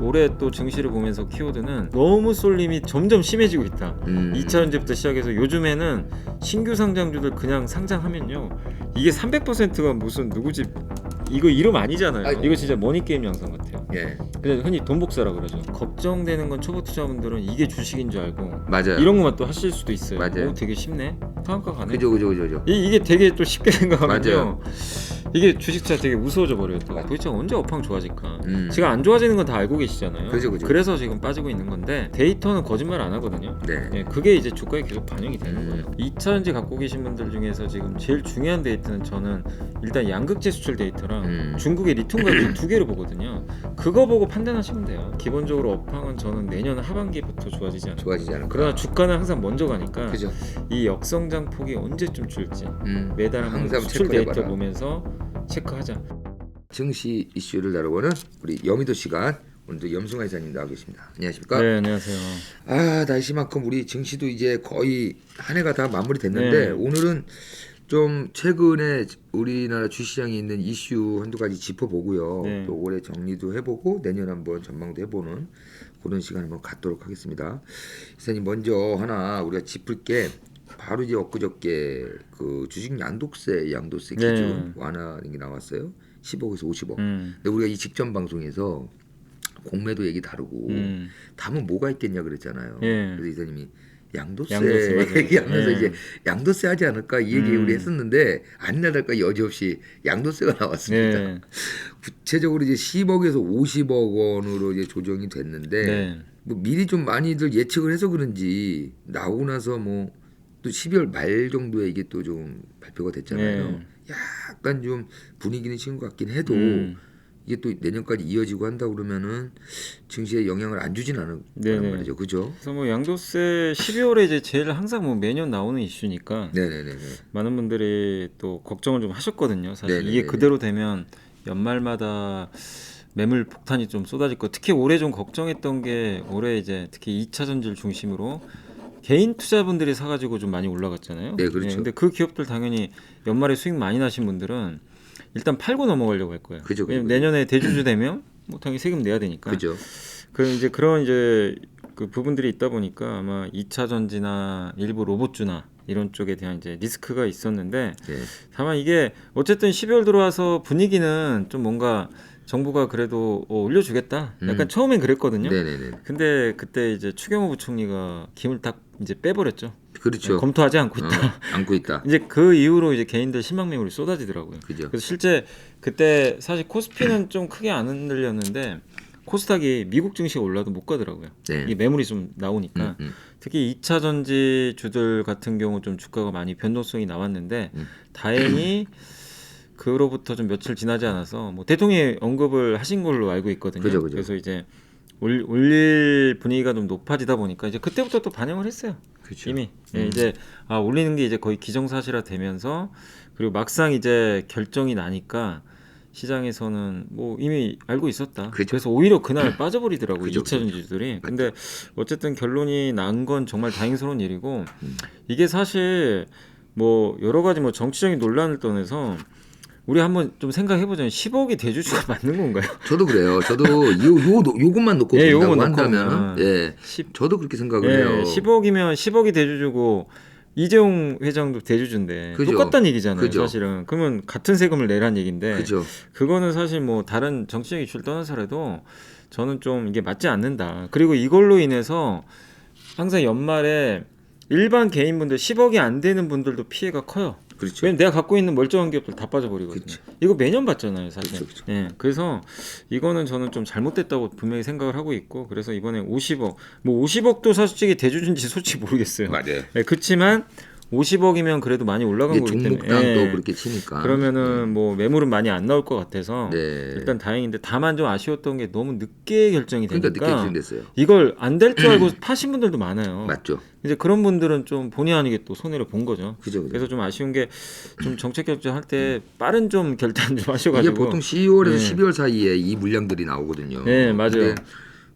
올해 또 증시를 보면서 키워드는 너무 쏠림이 점점 심해지고 있다. 2차전지부터 시작해서 요즘에는 신규 상장주들 그냥 상장하면요 이게 300%가 무슨 누구 집 이거 이름 아니잖아요. 아이고. 이거 진짜 머니게임 영상 같아요. 예. 그냥 흔히 돈 복사라 그러죠. 걱정되는 건 초보 투자분들은 이게 주식인 줄 알고 맞아요. 이런 것만 또 하실 수도 있어요. 맞아요. 오, 되게 쉽네. 상한가 가네. 그죠. 이게 되게 또 쉽게 생각하면요. 맞아요. 이게 주식 투자 되게 무서워져 버려요. 또 맞아요. 도대체 언제 업황 좋아질까? 음. 지금 안 좋아지는 건 다 알고 계시잖아요. 그죠. 그래서 지금 빠지고 있는 건데 데이터는 거짓말 안 하거든요. 네. 예, 그게 이제 주가에 계속 반영이 되는 거예요. 2차전지 갖고 계신 분들 중에서 지금 제일 중요한 데이터는 저는 일단 양극재 수출 데이터랑 중국의 리튬 가격 두 개를 보거든요. 그거 보고 판단하시면 돼요. 기본적으로 업황은 저는 내년 하반기부터 좋아지지 않을까. 좋아지지 않을까. 그러나 주가는 항상 먼저 가니까 그죠. 이 역성장 폭이 언제쯤 줄지 매달 한번 항상 수출 데이터 체크해봐라. 보면서 체크하자. 증시 이슈를 다루고는 우리 여미도 시간 오늘도 염승환 이사님 나와 계십니다. 안녕하십니까? 네, 안녕하세요. 아 날씨만큼 우리 증시도 이제 거의 한 해가 다 마무리됐는데 네. 오늘은 좀 최근에 우리나라 주시장에 있는 이슈 한두 가지 짚어보고요. 네. 또 올해 정리도 해보고 내년 한번 전망도 해보는 그런 시간 한번 갖도록 하겠습니다. 이사님 먼저 하나 우리가 짚을 게 바로 이제 엊그저께 그 주식 양도세 기준 네. 완화하는 게 나왔어요. 10억에서 50억. 음. 근데 우리가 이 직전 방송에서 공매도 얘기 다루고 다음은 뭐가 있겠냐 그랬잖아요. 예. 그래서 이사님이 양도세 맞아요. 얘기하면서 예. 이제 양도세 하지 않을까 이 얘기 우리 했었는데 아니나 다를까 여지없이 양도세가 나왔습니다. 네. 구체적으로 이제 10억에서 50억 원으로 이제 조정이 됐는데 네. 뭐 미리 좀 많이들 예측을 해서 그런지 나오고 나서 뭐 또 12월 말 정도에 이게 또 좀 발표가 됐잖아요. 네. 약간 좀 분위기는 식은 것 같긴 해도 이게 또 내년까지 이어지고 한다 그러면은 증시에 영향을 안 주진 않을 네네. 거란 말이죠, 그죠? 그래서 뭐 양도세 12월에 이제 제일 항상 뭐 매년 나오는 이슈니까 네네네. 많은 분들이 또 걱정을 좀 하셨거든요. 사실 네네네. 이게 그대로 되면 연말마다 매물 폭탄이 좀 쏟아질 거. 특히 올해 좀 걱정했던 게 올해 이제 특히 2차 전지를 중심으로 개인 투자분들이 사가지고 좀 많이 올라갔잖아요. 네, 그렇죠. 근데 그 기업들 당연히 연말에 수익 많이 나신 분들은 일단 팔고 넘어가려고 할 거예요. 그죠. 왜냐면 내년에 대주주 되면 뭐 당연히 세금 내야 되니까. 그죠. 그런 이제 그 부분들이 있다 보니까 아마 2차 전지나 일부 로봇주나 이런 쪽에 대한 이제 리스크가 있었는데 네. 다만 이게 어쨌든 12월 들어와서 분위기는 좀 뭔가 정부가 그래도 올려주겠다. 약간 처음엔 그랬거든요. 네네네. 근데 그때 이제 추경호 부총리가 김을 딱 이제 빼버렸죠. 그렇죠. 검토하지 않고 있다. 안고 있다. 이제 그 이후로 이제 개인들 신망 매물이 쏟아지더라고요. 그죠. 그래서 실제 그때 사실 코스피는 좀 크게 안 흔들렸는데 코스닥이 미국 증시가 올라도 못 가더라고요. 네. 이 매물이 좀 나오니까 특히 2차 전지 주들 같은 경우 좀 주가가 많이 변동성이 나왔는데 다행히 그로부터 좀 며칠 지나지 않아서 뭐 대통령이 언급을 하신 걸로 알고 있거든요. 그죠. 그래서 이제 올릴 분위기가 좀 높아지다 보니까 이제 그때부터 또 반영을 했어요. 그렇죠. 이미 이제 올리는 게 이제 거의 기정사실화 되면서 그리고 막상 이제 결정이 나니까 시장에서는 뭐 이미 알고 있었다. 그죠. 그래서 오히려 그날 빠져버리더라고요. 그죠, 2차 전지주들이. 근데 어쨌든 결론이 난 건 정말 다행스러운 일이고 이게 사실 뭐 여러 가지 뭐 정치적인 논란을 떠나서 우리 한번 좀 생각해보자면 10억이 대주주가 맞는 건가요? 저도 그래요. 저도 요것만 놓고 예, 본다고 요것만 놓고 한다면 보면 예, 10, 저도 그렇게 생각을 예, 해요. 10억이면 10억이 대주주고 이재용 회장도 대주주인데 그죠. 똑같다는 얘기잖아요. 그죠. 사실은 그러면 같은 세금을 내란 얘기인데 그죠. 그거는 사실 뭐 다른 정치적 이슈를 떠나서라도 저는 좀 이게 맞지 않는다. 그리고 이걸로 인해서 항상 연말에 일반 개인분들 10억이 안 되는 분들도 피해가 커요. 그렇죠. 왜냐면 내가 갖고 있는 멀쩡한 기업들 다 빠져버리거든요. 그쵸. 이거 매년 봤잖아요, 사실. 그쵸. 예, 그래서 이거는 저는 좀 잘못됐다고 분명히 생각을 하고 있고, 그래서 이번에 50억, 뭐 50억도 솔직히 대주주인지 솔직히 모르겠어요. 맞아요. 예, 그렇지만 50억이면 그래도 많이 올라간 이게 거기 때문에. 종목당 예. 또 그렇게 치니까. 그러면은 뭐 매물은 많이 안 나올 것 같아서 네. 일단 다행인데 다만 좀 아쉬웠던 게 너무 늦게 결정이 되니까 그러니까 늦게 진행됐어요. 이걸 안 될 줄 알고 파신 분들도 많아요. 맞죠. 이제 그런 분들은 좀 본의 아니게 또 손해를 본 거죠. 그죠. 그래서 좀 아쉬운 게 좀 정책 결정할 때 빠른 좀 결단 좀 이게 하셔가지고. 보통 10월에서 네. 12월 사이에 이 물량들이 나오거든요. 네, 맞아요. 근데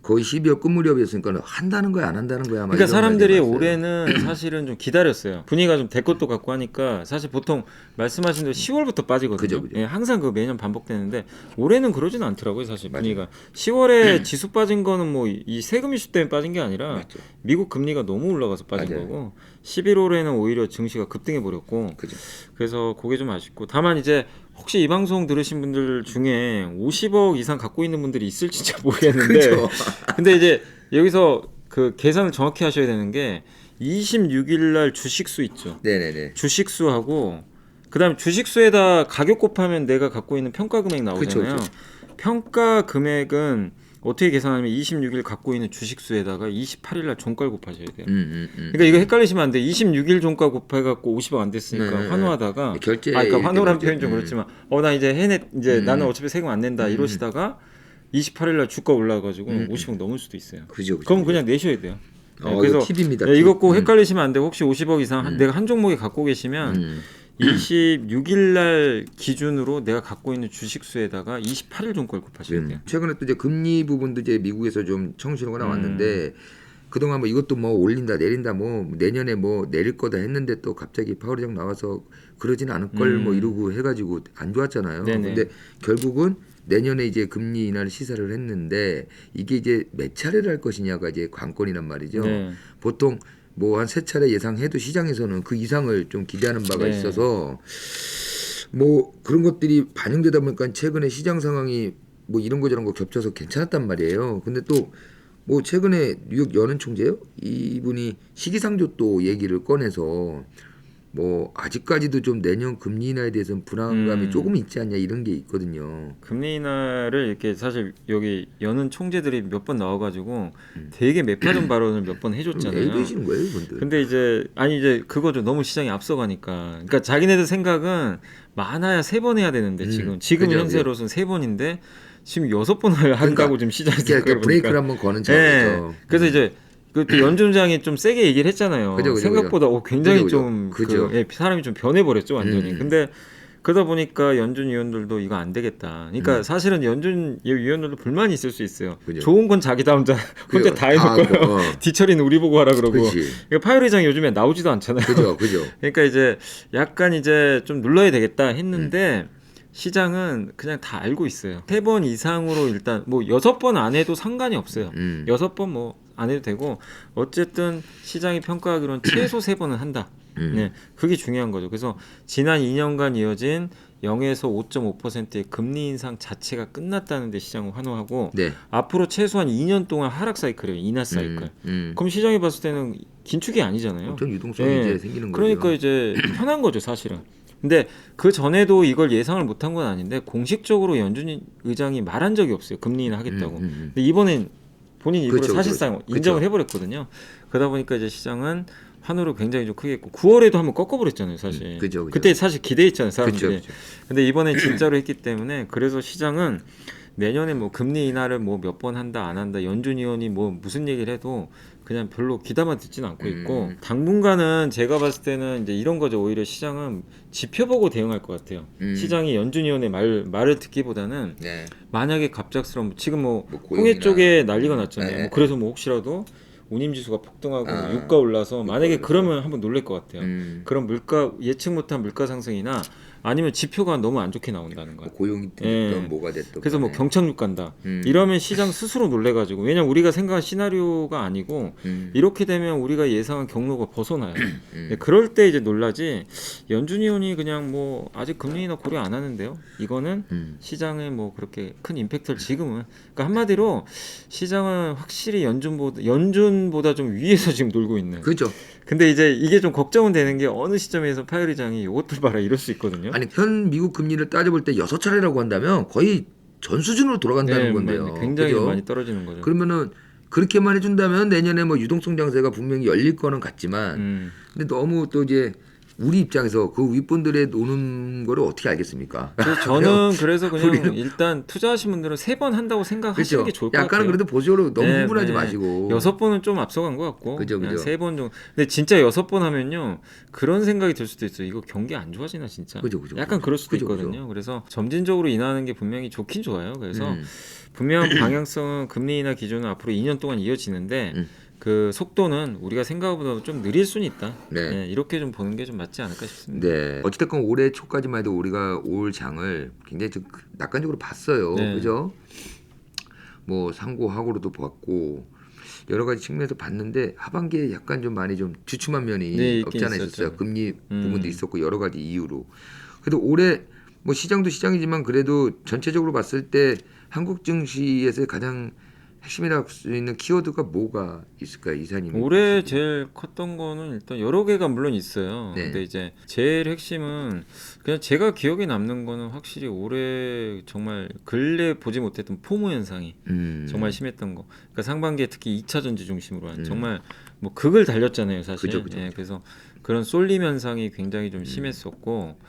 거의 12월 끝 무렵이었으니까 한다는 거야 안 한다는 거야. 아마 그러니까 이런 사람들이 말들 올해는 사실은 좀 기다렸어요. 분위기가 좀 될 것도 같고 하니까 사실 보통 말씀하신 대로 10월부터 빠지거든요. 그죠. 예, 항상 그 매년 반복되는데 올해는 그러지는 않더라고요. 사실 맞아요. 분위기가 10월에 지수 빠진 거는 뭐 이 세금 이슈 때문에 빠진 게 아니라 맞죠. 미국 금리가 너무 올라가서 빠진 맞아요. 거고 11월에는 오히려 증시가 급등해 버렸고 그죠. 그래서 그게 좀 아쉽고 다만 이제 혹시 이 방송 들으신 분들 중에 50억 이상 갖고 있는 분들이 있을지 잘 모르겠는데 그죠. 근데 이제 여기서 그 계산을 정확히 하셔야 되는 게 26일 날 주식수 있죠. 네네네. 주식수하고 그다음에 주식수에다 가격 곱하면 내가 갖고 있는 평가 금액 나오잖아요. 그쵸. 평가 금액은 어떻게 계산하면 26일 갖고 있는 주식수에다가 28일 날 종가를 곱하셔야 돼요. 그러니까 이거 헷갈리시면 안 돼. 26일 종가 곱해 갖고 50억 안 됐으니까 환호하다가 결제 그러니까 환호란 이렇게 표현 좀 그렇지만 나 이제 해냈 이제 나는 어차피 세금 안 낸다 이러시다가 28일 날 주가 올라 가지고 50억 넘을 수도 있어요. 그죠. 그럼 그냥 내셔야 돼요. 네, 그래서 팁입니다. 네, 이거 꼭 헷갈리시면 안 되고 혹시 50억 이상 내가 한 종목에 갖고 계시면 26일 날 기준으로 내가 갖고 있는 주식수에다가 28일 종가를 곱하셔야 돼요. 최근에 또 이제 금리 부분도 이제 미국에서 좀 청신호가 나왔는데 그동안 뭐 이것도 뭐 올린다 내린다 뭐 내년에 뭐 내릴 거다 했는데 또 갑자기 파월 의장 나와서 그러진 않을 걸 뭐 이러고 해가지고 안 좋았잖아요. 네네. 근데 결국은 내년에 이제 금리 인하를 시사를 했는데 이게 이제 몇 차례를 할 것이냐가 이제 관건이란 말이죠. 네. 보통 뭐 한 3차례 예상해도 시장에서는 그 이상을 좀 기대하는 바가 네. 있어서 뭐 그런 것들이 반영되다 보니까 최근에 시장 상황이 뭐 이런 거 저런 거 겹쳐서 괜찮았단 말이에요. 근데 또 뭐 최근에 뉴욕 연은 총재요? 이분이 시기상조 또 얘기를 꺼내서 뭐 아직까지도 좀 내년 금리 인하에 대해서는 불안감이 조금 있지 않냐 이런 게 있거든요. 금리 인하를 이렇게 사실 여기 여는 총재들이 몇 번 나와가지고 되게 매파전 발언을 몇 번 해줬잖아요. 내비시는 거예요, 이분들. 근데 이제 그거죠. 너무 시장이 앞서가니까. 그러니까 자기네들 생각은 많아야 3번 해야 되는데 지금 그죠, 현재로서는 3번인데 지금 6번을 한다고 지금 시장에서 그러니까 브레이크를 한번 거는 차원에서. 네. 그래서 이제 그때 연준장이 좀 세게 얘기를 했잖아요. 그죠. 생각보다 굉장히 그죠. 좀 그죠. 사람이 좀 변해버렸죠 완전히. 근데 그러다 보니까 연준 위원들도 이거 안 되겠다. 그러니까 사실은 연준 위원들도 불만이 있을 수 있어요. 그죠. 좋은 건 자기다 혼자 그죠. 다 해놓을 다 거예요. 뒤처리는 우리 보고 하라 그러고. 그치. 그러니까 파열 의장이 요즘에 나오지도 않잖아요. 그죠. 그러니까 이제 약간 이제 좀 눌러야 되겠다 했는데 시장은 그냥 다 알고 있어요. 3번 이상으로 일단 뭐 6번 안 해도 상관이 없어요. 6번 뭐 안 해도 되고 어쨌든 시장이 평가하기로는 최소 3번은 한다. 네, 그게 중요한 거죠. 그래서 지난 2년간 이어진 0에서 5.5%의 금리 인상 자체가 끝났다는 데 시장은 환호하고 네. 앞으로 최소한 2년 동안 하락 사이클이에요. 인하 사이클. 그럼 시장이 봤을 때는 긴축이 아니잖아요. 어떤 유동성이 네. 이제 생기는 거죠. 그러니까 이제 편한 거죠, 사실은. 근데 그 전에도 이걸 예상을 못한 건 아닌데 공식적으로 연준 의장이 말한 적이 없어요. 금리 인하 하겠다고. 근데 이번엔 본인 입으로 그렇죠, 사실상 그렇죠. 인정을 해버렸거든요. 그러다 보니까 이제 시장은 환호를 굉장히 좀 크게 했고 9월에도 한번 꺾어버렸잖아요, 사실. 그죠. 그때 사실 기대했잖아요, 사람들이. 그죠. 근데 이번엔 진짜로 했기 때문에 그래서 시장은 내년에 뭐 금리 인하를 뭐 몇 번 한다 안 한다 연준 위원이 뭐 무슨 얘기를 해도 그냥 별로 귀담아 듣지는 않고 있고 당분간은 제가 봤을 때는 이제 이런 거죠. 오히려 시장은 지표보고 대응할 것 같아요. 시장이 연준 위원의 말을 듣기보다는 네. 만약에 갑작스러운 지금 뭐 고용이나. 홍해 쪽에 난리가 났잖아요. 네. 뭐 그래서 뭐 혹시라도 운임지수가 폭등하고 아, 유가 올라서 만약에 올라서. 그러면 한번 놀랄 것 같아요. 그런 물가 예측 못한 물가 상승이나 아니면 지표가 너무 안 좋게 나온다는 거야. 고용이 됐든 예. 뭐가 됐든 그래서 뭐 간에. 경착륙 간다. 이러면 시장 스스로 놀래가지고 왜냐면 우리가 생각한 시나리오가 아니고 이렇게 되면 우리가 예상한 경로가 벗어나요. 네, 그럴 때 이제 놀라지 연준 위원이 그냥 뭐 아직 금리 인하 고려 안 하는데요. 이거는 시장에 뭐 그렇게 큰 임팩트를 지금은 그러니까 한마디로 시장은 확실히 연준보다 좀 위에서 지금 놀고 있는. 그죠. 근데 이제 이게 좀 걱정은 되는 게 어느 시점에서 파열 의장이 이것들 봐라 이럴 수 있거든요. 아니 현 미국 금리를 따져볼 때 6차례라고 한다면 거의 전 수준으로 돌아간다는 네, 건데요. 굉장히 그죠? 많이 떨어지는 거죠. 그러면은 그렇게만 해준다면 내년에 뭐 유동성 장세가 분명히 열릴 거는 같지만 근데 너무 또 이제 우리 입장에서 그 윗분들의 노는 거를 어떻게 알겠습니까? 저는 그래서 그냥 우리는- 일단 투자하신 분들은 3번 한다고 생각하시는 그렇죠. 게 좋을 것 같아요. 약간은 그래도 보수적으로 너무 네, 흥분하지 네. 마시고 6번은 좀 앞서간 것 같고 그죠, 그냥 그죠. 3번 정도. 근데 진짜 6번 하면요 그런 생각이 들 수도 있어요. 이거 경기 안 좋아지나 진짜. 그죠. 약간 그럴 수도 그죠, 그죠. 있거든요. 그래서 점진적으로 인하하는 게 분명히 좋긴 좋아요. 그래서 음. 분명한 방향성은 금리 인하 기조는 앞으로 2년 동안 이어지는데 그 속도는 우리가 생각보다 좀 느릴 수는 있다. 네. 네, 이렇게 좀 보는 게 좀 맞지 않을까 싶습니다. 네. 어찌됐건 올해 초까지만 해도 우리가 올 장을 굉장히 좀 낙관적으로 봤어요. 네. 그죠? 뭐 상고하고로도 봤고 여러 가지 측면에서 봤는데 하반기에 약간 좀 많이 좀 주춤한 면이 네, 있긴 없지 않아 있었죠. 있었어요. 금리 부분도 있었고 여러 가지 이유로. 그래도 올해 뭐 시장도 시장이지만 그래도 전체적으로 봤을 때 한국 증시에서 가장 핵심이라고 할 수 있는 키워드가 뭐가 있을까요, 이사님? 올해 제일 컸던 거는 일단 여러 개가 물론 있어요. 네. 근데 이제 제일 핵심은 그냥 제가 기억에 남는 거는 확실히 올해 정말 근래 보지 못했던 포모 현상이 정말 심했던 거. 그러니까 상반기에 특히 2차 전지 중심으로 한 정말 뭐 극을 달렸잖아요, 사실. 그죠, 그죠, 예, 그래서 그런 쏠림 현상이 굉장히 좀 심했었고.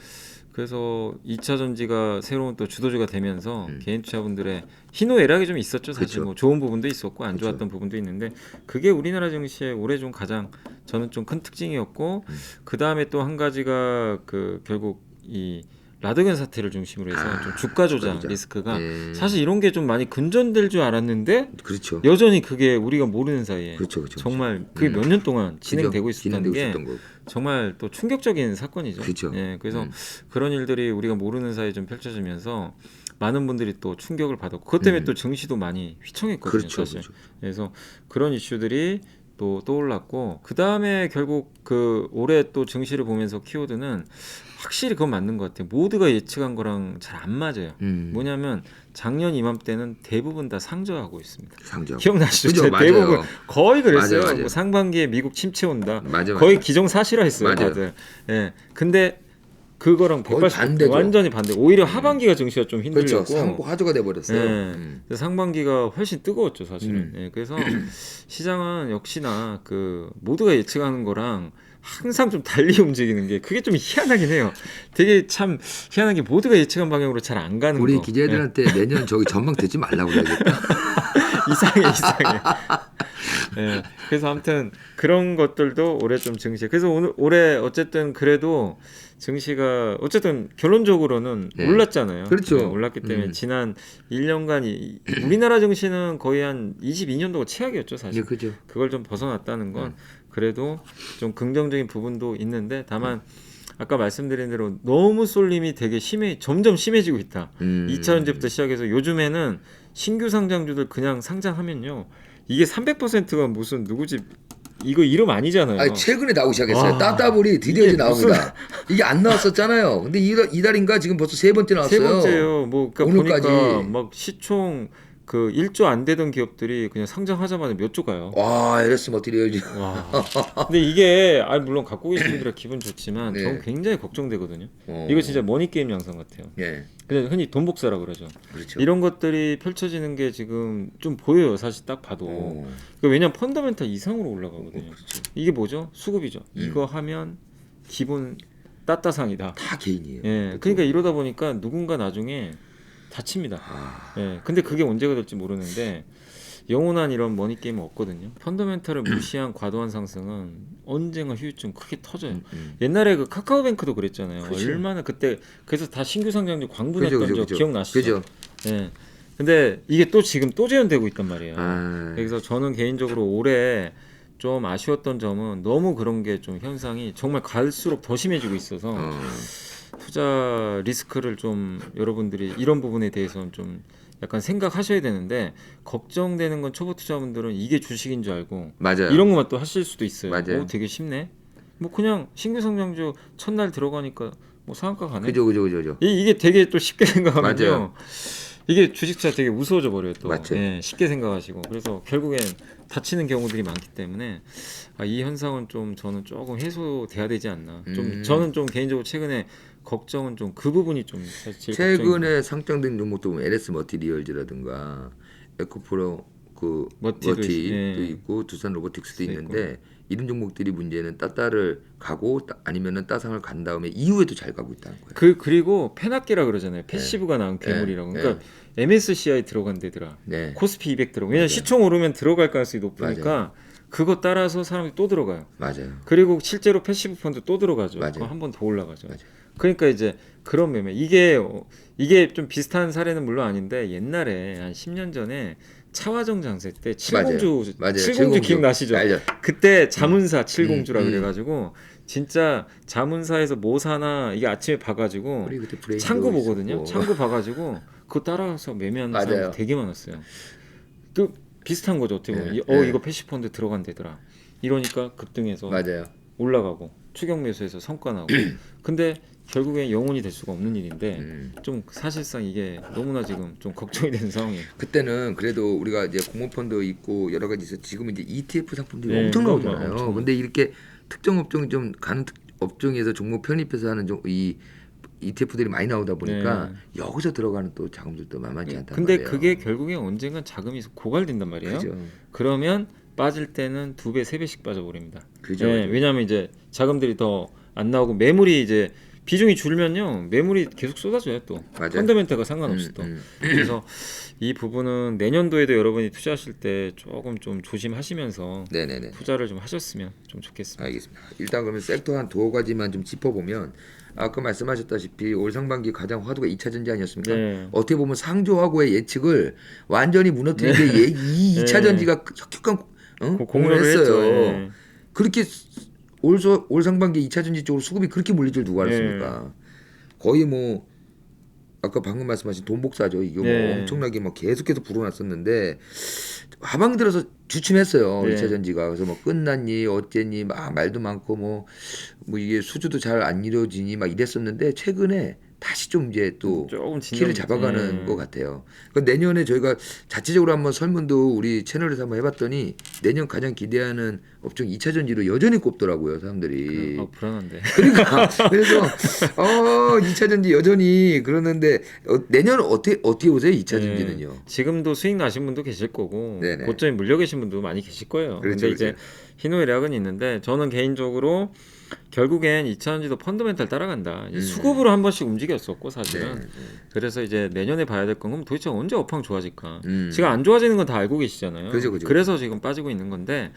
그래서 2차 전지가 새로운 또 주도주가 되면서 개인 투자분들의 희노애락이 좀 있었죠. 사실 그쵸. 뭐 좋은 부분도 있었고 안 그쵸. 좋았던 부분도 있는데 그게 우리나라 증시의 올해 좀 가장 저는 좀 큰 특징이었고 그 다음에 또 한 가지가 그 결국 이 라드겐 사태를 중심으로 해서 좀 주가 조장 조장. 리스크가 예. 사실 이런 게 좀 많이 근전될 줄 알았는데 그렇죠. 여전히 그게 우리가 모르는 사이에 그렇죠, 그렇죠. 정말 그게 몇 년 동안 진행되고 그죠? 있었다는 진행되고 게 있었던 거고. 정말 또 충격적인 사건이죠. 그죠. 예, 그래서 그런 일들이 우리가 모르는 사이에 좀 펼쳐지면서 많은 분들이 또 충격을 받았고 그것 때문에 또 증시도 많이 휘청했거든요. 그렇죠, 사실. 그렇죠. 그래서 그런 이슈들이 또 떠올랐고 그 다음에 결국 그 올해 또 증시를 보면서 키워드는 확실히 그건 맞는 것 같아요. 모두가 예측한 거랑 잘 안 맞아요. 뭐냐면 작년 이맘때는 대부분 다 상저하고 있습니다. 상정. 기억나시죠? 그죠, 제가 대부분 맞아요. 거의 그랬어요. 맞아요, 맞아요. 뭐 상반기에 미국 침체 온다. 맞아요, 거의 맞아요. 기정사실화했어요, 맞아요. 다들. 예. 근데 그거랑 거의 180 반대죠. 완전히 반대. 오히려 하반기가 증시가 좀 그렇죠. 힘들었고. 상고 하조가 돼 버렸어요. 예. 그래서 상반기가 훨씬 뜨거웠죠, 사실은. 예. 그래서 시장은 역시나 그 모두가 예측하는 거랑 항상 좀 달리 움직이는 게 그게 좀 희한하긴 해요. 되게 참 희한한 게 모두가 예측한 방향으로 잘 안 가는 우리 거. 기자들한테 내년 저기 전망 듣지 말라고 그래야겠다. 이상해. 예. 그래서 아무튼 그런 것들도 올해 좀 증시. 그래서 올해 어쨌든 그래도 증시가 어쨌든 결론적으로는 네. 올랐잖아요. 그렇죠. 네, 올랐기 때문에 지난 1년간 우리나라 증시는 거의 한 22년도가 최악이었죠, 사실. 네, 그죠. 그걸 좀 벗어났다는 건 그래도 좀 긍정적인 부분도 있는데 다만 아까 말씀드린 대로 너무 쏠림이 되게 점점 심해지고 있다. 2차 전지부터 시작해서 요즘에는 신규 상장주들 그냥 상장하면요. 이게 300%가 무슨 누구 집 이거 이름 아니잖아요. 아니, 최근에 나오기 시작했어요. 와, 따따블이 드디어 이제 이게 무슨- 나옵니다. 이게 안 나왔었잖아요. 근데 이달인가 지금 벌써 세 번째 나왔어요. 세 번째요. 뭐 그러니까 오늘까지. 보니까 막 시총 그 1조 안 되던 기업들이 그냥 상장하자마자 몇 조 가요. 와, LS 머티리얼즈. 와. 근데 이게 물론 갖고 계신 분들은 기분 좋지만 네. 저는 굉장히 걱정되거든요. 어. 이거 진짜 머니 게임 양상 같아요. 예, 그냥 흔히 돈 복사라 그러죠. 그렇죠. 이런 것들이 펼쳐지는 게 지금 좀 보여요. 사실 딱 봐도. 어. 왜냐면 펀더멘탈 이상으로 올라가거든요. 그렇죠. 이게 뭐죠? 수급이죠. 이거 하면 기본 따따상이다. 다 개인이에요. 예. 그러니까 이러다 보니까 누군가 나중에 다칩니다. 예. 근데 그게 언제가 될지 모르는데 영원한 이런 머니 게임은 없거든요. 펀더멘탈을 무시한 과도한 상승은 언젠가 후유증 크게 터져요. 옛날에 그 카카오뱅크도 그랬잖아요. 그렇죠. 얼마나 그때 그래서 다 신규 상장주 광분했던 그죠, 적 그죠. 기억나시죠? 그죠. 예. 근데 이게 또 지금 또 재현되고 있단 말이에요. 아, 그래서 저는 개인적으로 올해 좀 아쉬웠던 점은 너무 그런 게 좀 현상이 정말 갈수록 더 심해지고 있어서 투자 리스크를 좀 여러분들이 이런 부분에 대해서는 좀 약간 생각하셔야 되는데 걱정되는 건 초보 투자분들은 이게 주식인 줄 알고 맞아요. 이런 것만 또 하실 수도 있어요. 맞아요. 오, 되게 쉽네. 뭐 그냥 신규 상장주 첫날 들어가니까 뭐 상한가 가네. 그죠. 이게 되게 또 쉽게 생각하면요. 맞아요. 이게 주식 투자 되게 무서워져 버려요 또. 맞죠. 예, 쉽게 생각하시고 그래서 결국엔 다치는 경우들이 많기 때문에 이 현상은 좀 저는 조금 해소돼야 되지 않나. 좀 저는 좀 개인적으로 최근에 걱정은 좀 그 부분이 좀 사실 제일 걱정입니다. 최근에 상장된 종목도 보면 LS 머티리얼즈라든가 에코프로 그 머티도 머티도 예. 있고 두산 로보틱스도 있고. 있는데 이런 종목들이 문제는 따따를 가고 아니면은 따상을 간 다음에 이후에도 잘 가고 있다는 거예요. 그리고 페나끼라 그러잖아요. 패시브가 나온 괴물이라고. 그러니까 MSCI 들어간 데더라. 네. 코스피 200 들어가. 왜냐면 맞아요. 시총 오르면 들어갈 가능성이 높으니까 맞아요. 그거 따라서 사람들이 또 들어가요. 맞아요. 그리고 실제로 패시브 펀드 또 들어가죠. 맞아요. 한 번 더 올라가죠. 맞아요. 그러니까 이제 그런 매매 이게 좀 비슷한 사례는 물론 아닌데 옛날에 한 10년 전에 차화정 장세 때 칠공주 맞아요. 칠공주 기억나시죠? 알죠. 그때 자문사 칠공주라 음. 그래가지고 진짜 자문사에서 뭐 사나 이게 아침에 봐가지고 우리 그때 브레이크도 창구 보거든요. 있었고. 창구 봐가지고 그거 따라가서 매매하는 맞아요. 사람이 되게 많았어요. 또 비슷한 거죠. 어떻게 보면 이거 패시브펀드 들어간대더라. 이러니까 급등해서 맞아요. 올라가고 추격 매수해서 성과 나고 근데 결국엔 영원히 될 수가 없는 일인데 좀 사실상 이게 너무나 지금 좀 걱정이 되는 상황이에요. 그때는 그래도 우리가 이제 공모펀드 있고 여러 가지 있어 지금은 이제 ETF 상품들이 네, 엄청 너무 나오잖아요. 엄청. 근데 이렇게 특정 업종이 좀 가는 업종에서 종목 편입해서 하는 이 ETF들이 많이 나오다 보니까 여기서 들어가는 또 자금들도 만만치 않단 근데 말이에요. 그게 결국엔 언젠간 자금이 고갈된단 말이에요. 그죠. 그러면 빠질 때는 2배, 3배씩 빠져버립니다. 그죠. 네, 왜냐하면 이제 자금들이 더 안 나오고 매물이 이제 비중이 줄면요 매물이 계속 쏟아져요 또 맞아요. 펀더멘탈과 상관없이 또 그래서 이 부분은 내년도에도 여러분이 투자하실 때 조금 좀 조심하시면서 네네네. 투자를 좀 하셨으면 좀 좋겠습니다. 알겠습니다. 일단 그러면 섹터 한 두어 가지만 좀 짚어보면 아까 말씀하셨다시피 올 상반기 가장 화두가 2차 전지 아니었습니까? 네. 어떻게 보면 상조하고의 예측을 완전히 무너뜨린 게 이 2차 네. 전지가 혁혁한 공헌을 공로를 했어요. 했죠. 예. 그렇게 올 상반기 2차 전지 쪽으로 수급이 그렇게 몰릴 줄 누가 알았습니까? 거의 뭐 아까 방금 말씀하신 돈 복사죠. 이게 뭐 네. 엄청나게 막 계속해서 불어났었는데 하방 들어서 주춤했어요. 네. 2차 전지가. 그래서 뭐 끝났니 어쨌니 막 말도 많고 뭐 이게 수주도 잘 안 이루어지니 막 이랬었는데 최근에 다시 좀 이제 또 조금 키를 진정이- 잡아가는 예. 것 같아요. 그러니까 내년에 저희가 자체적으로 한번 설문도 우리 채널에서 한번 해봤더니 내년 가장 기대하는 업종 2차 전지로 여전히 꼽더라고요 사람들이. 불안한데. 그러니까 그래서 2차 전지 여전히 그러는데 내년 어떻게 보세요 2차 네. 전지는요? 지금도 수익 나신 분도 계실 거고 네네. 고점에 물려 계신 분도 많이 계실 거예요. 그렇죠, 근데 이제 희노애락은 있는데 저는 개인적으로 결국엔 2차 전지도 펀더멘탈 따라간다. 이 수급으로 한 번씩 움직였었고 사실은. 네. 그래서 이제 내년에 봐야 될 건 그럼 도대체 언제 업황 좋아질까? 음. 지금 안 좋아지는 건 다 알고 계시잖아요. 그죠. 그래서 지금 빠지고 있는 건데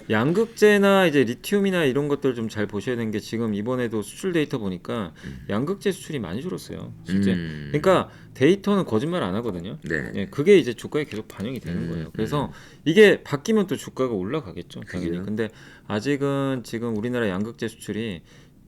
양극재나 이제 리튬이나 이런 것들 좀 잘 보셔야 되는 게 지금 이번에도 수출 데이터 보니까 양극재 수출이 많이 줄었어요. 실제. 그러니까 데이터는 거짓말 안 하거든요. 네. 예, 그게 이제 주가에 계속 반영이 되는 거예요. 그래서 이게 바뀌면 또 주가가 올라가겠죠, 당연히. 그죠. 근데 아직은 지금 우리나라 양극재 수출이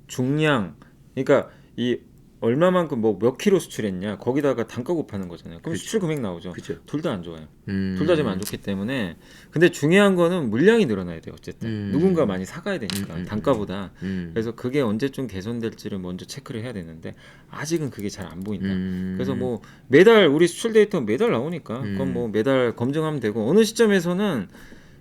중량, 그러니까 이 얼마만큼 뭐 몇 킬로 수출했냐 거기다가 단가 곱하는 거잖아요. 그럼 그쵸. 수출 금액 나오죠. 그쵸. 둘 다 안 좋아요. 음. 둘 다 지금 안 좋기 때문에 근데 중요한 거는 물량이 늘어나야 돼요. 어쨌든 누군가 많이 사가야 되니까 단가보다. 그래서 그게 언제쯤 개선될지를 먼저 체크를 해야 되는데 아직은 그게 잘 안 보인다. 그래서 뭐 매달 우리 수출 데이터 매달 나오니까 그건 뭐 매달 검증하면 되고 어느 시점에서는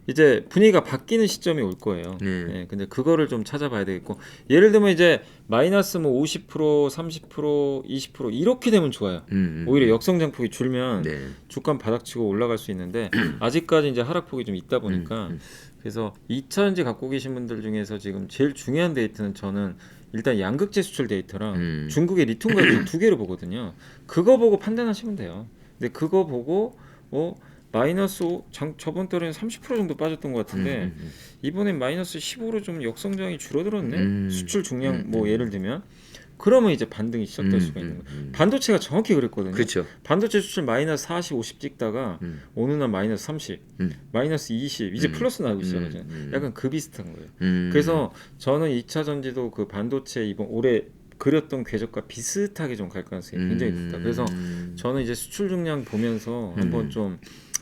이제 분위기가 바뀌는 시점이 올 거예요. 예, 근데 그거를 좀 찾아봐야 되겠고 예를 들면 이제 마이너스 뭐 50%, 30%, 20% 이렇게 되면 좋아요. 오히려 역성장폭이 줄면 네. 주가 바닥치고 올라갈 수 있는데 아직까지 이제 하락폭이 좀 있다 보니까 그래서 2차 전지 갖고 계신 분들 중에서 지금 제일 중요한 데이터는 저는 일단 양극재 수출 데이터랑 중국의 리튬 가격 두 개를 보거든요. 그거 보고 판단하시면 돼요. 근데 그거 보고 마이너스 저번 달에는 30% 정도 빠졌던 것 같은데 이번엔 마이너스 15로 좀 역성장이 줄어들었네. 수출 중량 뭐 예를 들면 그러면 이제 반등이 시작될 수가 있는 거예요. 반도체가 정확히 그랬거든요. 그렇죠. 반도체 수출 마이너스 40, 50 찍다가 어느 날 마이너스 30, 마이너스 20 이제 플러스 나오고 있어요. 약간 그 비슷한 거예요. 그래서 저는 2차 전지도 그 반도체 이번 올해 그렸던 궤적과 비슷하게 좀 갈 가능성이 굉장히 높다. 그래서 저는 이제 수출 중량 보면서 한번 좀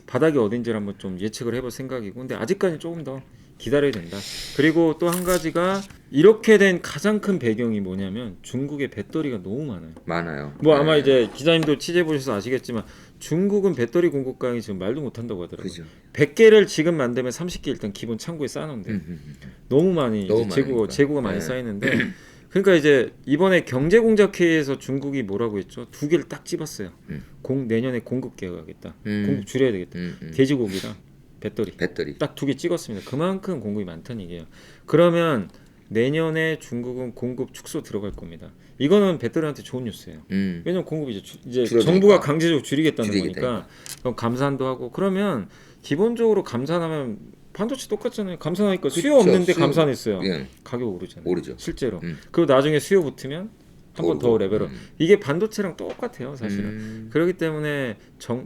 바닥이 어딘지를 한번 좀 예측을 해볼 생각이고 근데 아직까지 조금 더 기다려야 된다. 그리고 또 한 가지가 이렇게 된 가장 큰 배경이 뭐냐면 중국의 배터리가 너무 많아요. 뭐 아마 이제 기자님도 취재해 보셔서 아시겠지만 중국은 배터리 공급량이 지금 말도 못한다고 하더라고요. 그죠. 100개를 지금 만들면 30개 일단 기본 창고에 쌓아놓는데 너무 많이 너무 이제 많으니까. 재고가 많이 쌓이는데 그러니까 이제 이번에 경제공작회의에서 중국이 뭐라고 했죠? 두 개를 딱 집었어요. 내년에 공급 개혁하겠다. 공급 줄여야 되겠다. 돼지고기랑 배터리 딱 2개 찍었습니다. 그만큼 공급이 많다는 얘기예요. 그러면 내년에 중국은 공급 축소 들어갈 겁니다. 이거는 배터리한테 좋은 뉴스예요. 왜냐면 공급이 이제 줄어드니까. 정부가 강제적으로 줄이겠다는 줄이겠다, 거니까 그럼 감산도 하고 그러면 기본적으로 감산하면 반도체 똑같잖아요. 감산하니까 수요 그쵸, 없는데 수요. 감산했어요. 예. 가격 오르잖아요. 오르죠. 실제로. 음. 그리고 나중에 수요 붙으면 한 번 더 오르고. 레벨업. 이게 반도체랑 똑같아요, 사실은. 음. 그렇기 때문에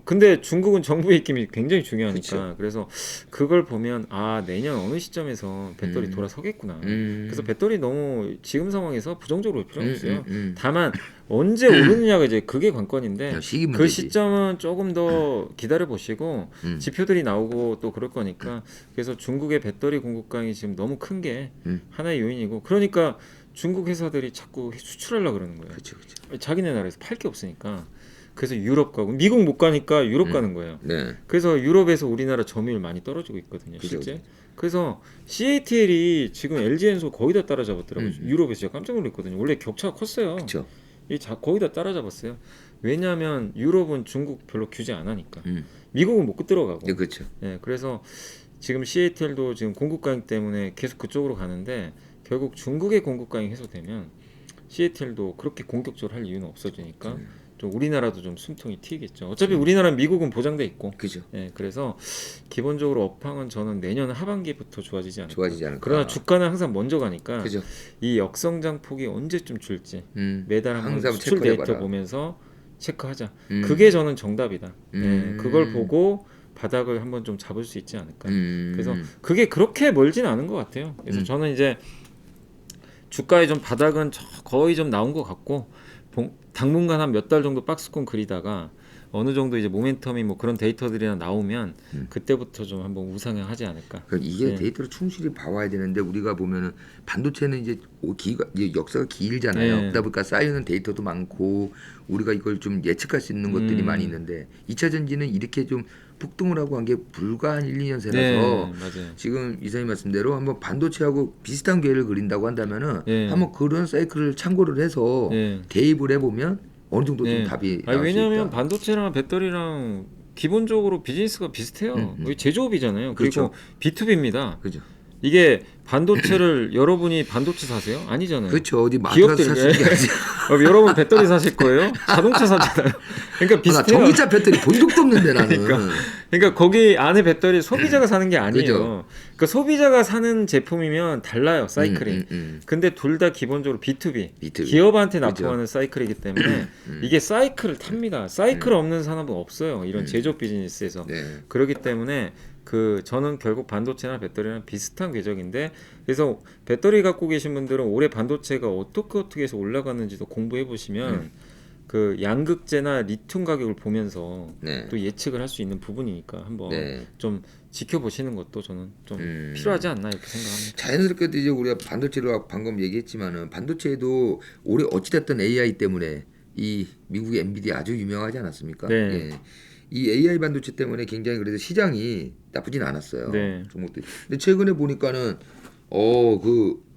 근데 중국은 정부의 입김이 굉장히 중요하니까 그쵸. 그래서 그걸 보면 아 내년 어느 시점에서 배터리 돌아서겠구나. 그래서 배터리 너무 지금 상황에서 부정적으로 볼 필요는 없어요. 다만 언제 오르느냐가 이제 그게 관건인데 시기 그 문제지. 시점은 조금 더 기다려 보시고 지표들이 나오고 또 그럴 거니까 그래서 중국의 배터리 공급 강이 지금 너무 큰 게 하나의 요인이고 그러니까 중국 회사들이 자꾸 수출하려고 그러는 거예요. 그렇죠. 자기네 나라에서 팔 게 없으니까. 그래서 유럽 가고 미국 못 가니까 유럽 가는 거예요. 네. 그래서 유럽에서 우리나라 점유율 많이 떨어지고 있거든요. 그죠, 실제. 그죠. 그래서 CATL이 지금 LG엔소 거의 다 따라잡았더라고요. 유럽에서 제가 깜짝 놀랐거든요. 원래 격차가 컸어요. 그렇죠. 거의 다 따라잡았어요. 왜냐하면 유럽은 중국 별로 규제 안 하니까. 미국은 못 들어가고. 네, 그렇죠. 네, 그래서 지금 CATL도 지금 공급 강행 때문에 계속 그쪽으로 가는데 결국 중국의 공급 강이 해소되면 CATL도 그렇게 공격적으로 할 이유는 없어지니까 좀 우리나라도 좀 숨통이 튀겠죠. 어차피 우리나라는 미국은 보장돼 있고. 그죠. 네, 그래서 기본적으로 업황은 저는 내년 하반기부터 좋아지지 않을까. 좋아지지 않을까. 그러나 주가는 항상 먼저 가니까 그죠. 이 역성장 폭이 언제쯤 줄지 매달 한번 항상 수출 체크해봐라. 데이터 보면서 체크하자. 그게 저는 정답이다. 네, 그걸 보고 바닥을 한번 좀 잡을 수 있지 않을까. 그래서 그게 그렇게 멀진 않은 것 같아요. 그래서 저는 이제 주가의 좀 바닥은 거의 좀 나온 것 같고 당분간 한 몇 달 정도 박스권 그리다가 어느 정도 이제 모멘텀이 뭐 그런 데이터들이나 나오면 그때부터 좀 한번 우상향하지 않을까. 그러니까 이게 네. 데이터를 충실히 봐와야 되는데 우리가 보면은 반도체는 이제 이제 역사가 길잖아요. 네. 그러다 보니까 쌓이는 데이터도 많고 우리가 이걸 좀 예측할 수 있는 것들이 많이 있는데 2차 전지는 이렇게 좀 폭등을 하고 한 게 불과 한 1, 2년 새라서 네, 맞아요. 지금 이사님 말씀대로 한번 반도체하고 비슷한 궤를 그린다고 한다면은 네. 한번 그런 사이클을 참고를 해서 네. 대입을 해보면 어느 정도 좀 네. 답이 아니, 나올 수 왜냐하면 있다. 반도체랑 배터리랑 기본적으로 비즈니스가 비슷해요. 거의 제조업이잖아요. 그렇죠. 그리고 B2B입니다. 그죠. 이게 반도체를 여러분이 반도체 사세요? 아니잖아요. 그렇죠. 어디 마트 가서 기업들이 사시는 게 아니죠. 여러분 배터리 사실 거예요? 자동차 사잖아요. 그러니까 나 비슷해요. 전기차 배터리 본 적도 없는데 나는. 그러니까 거기 안에 배터리 소비자가 사는 게 아니에요. 그죠. 그러니까 소비자가 사는 제품이면 달라요, 사이클이. 근데 둘 다 기본적으로 B2B, B2B. 기업한테 그죠. 납품하는 사이클이기 때문에 이게 사이클을 탑니다. 사이클 없는 산업은 없어요. 이런 제조업 비즈니스에서. 네. 그렇기 때문에 저는 결국 반도체나 배터리랑 비슷한 궤적인데 그래서 배터리 갖고 계신 분들은 올해 반도체가 어떻게 해서 올라가는지도 공부해 보시면 그 양극재나 리튬 가격을 보면서 네. 또 예측을 할 수 있는 부분이니까 한번 네. 좀 지켜보시는 것도 저는 좀 필요하지 않나 이렇게 생각합니다. 자연스럽게도 이제 우리가 반도체로 방금 얘기했지만은 반도체도 올해 어찌됐든 AI 때문에 이 미국의 엔비디아 아주 유명하지 않았습니까? 네. 예. 이 AI 반도체 때문에 굉장히 그래도 시장이 나쁘진 않았어요. 네. 종목들이. 근데 최근에 보니까는 그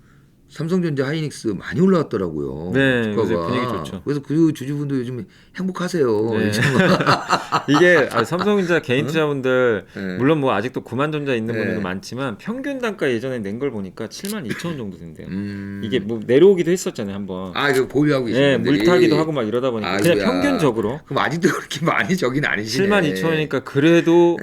삼성전자 하이닉스 많이 올라왔더라고요. 네, 주가가. 요새 분위기 좋죠. 그래서 그 주주분들 요즘 행복하세요. 네. 요즘. 이게 삼성전자 개인 투자분들 네. 물론 뭐 아직도 9만 전자 있는 네. 분들도 많지만 평균 단가 예전에 낸 걸 보니까 72,000원 정도 된대요. 음. 이게 뭐 내려오기도 했었잖아요 한번. 이거 보유하고 계신 네, 분들이. 물타기도 하고 막 이러다 보니까 그냥 아이고야. 평균적으로 그럼 아직도 그렇게 많이 적인 아니시네. 72,000원이니까 그래도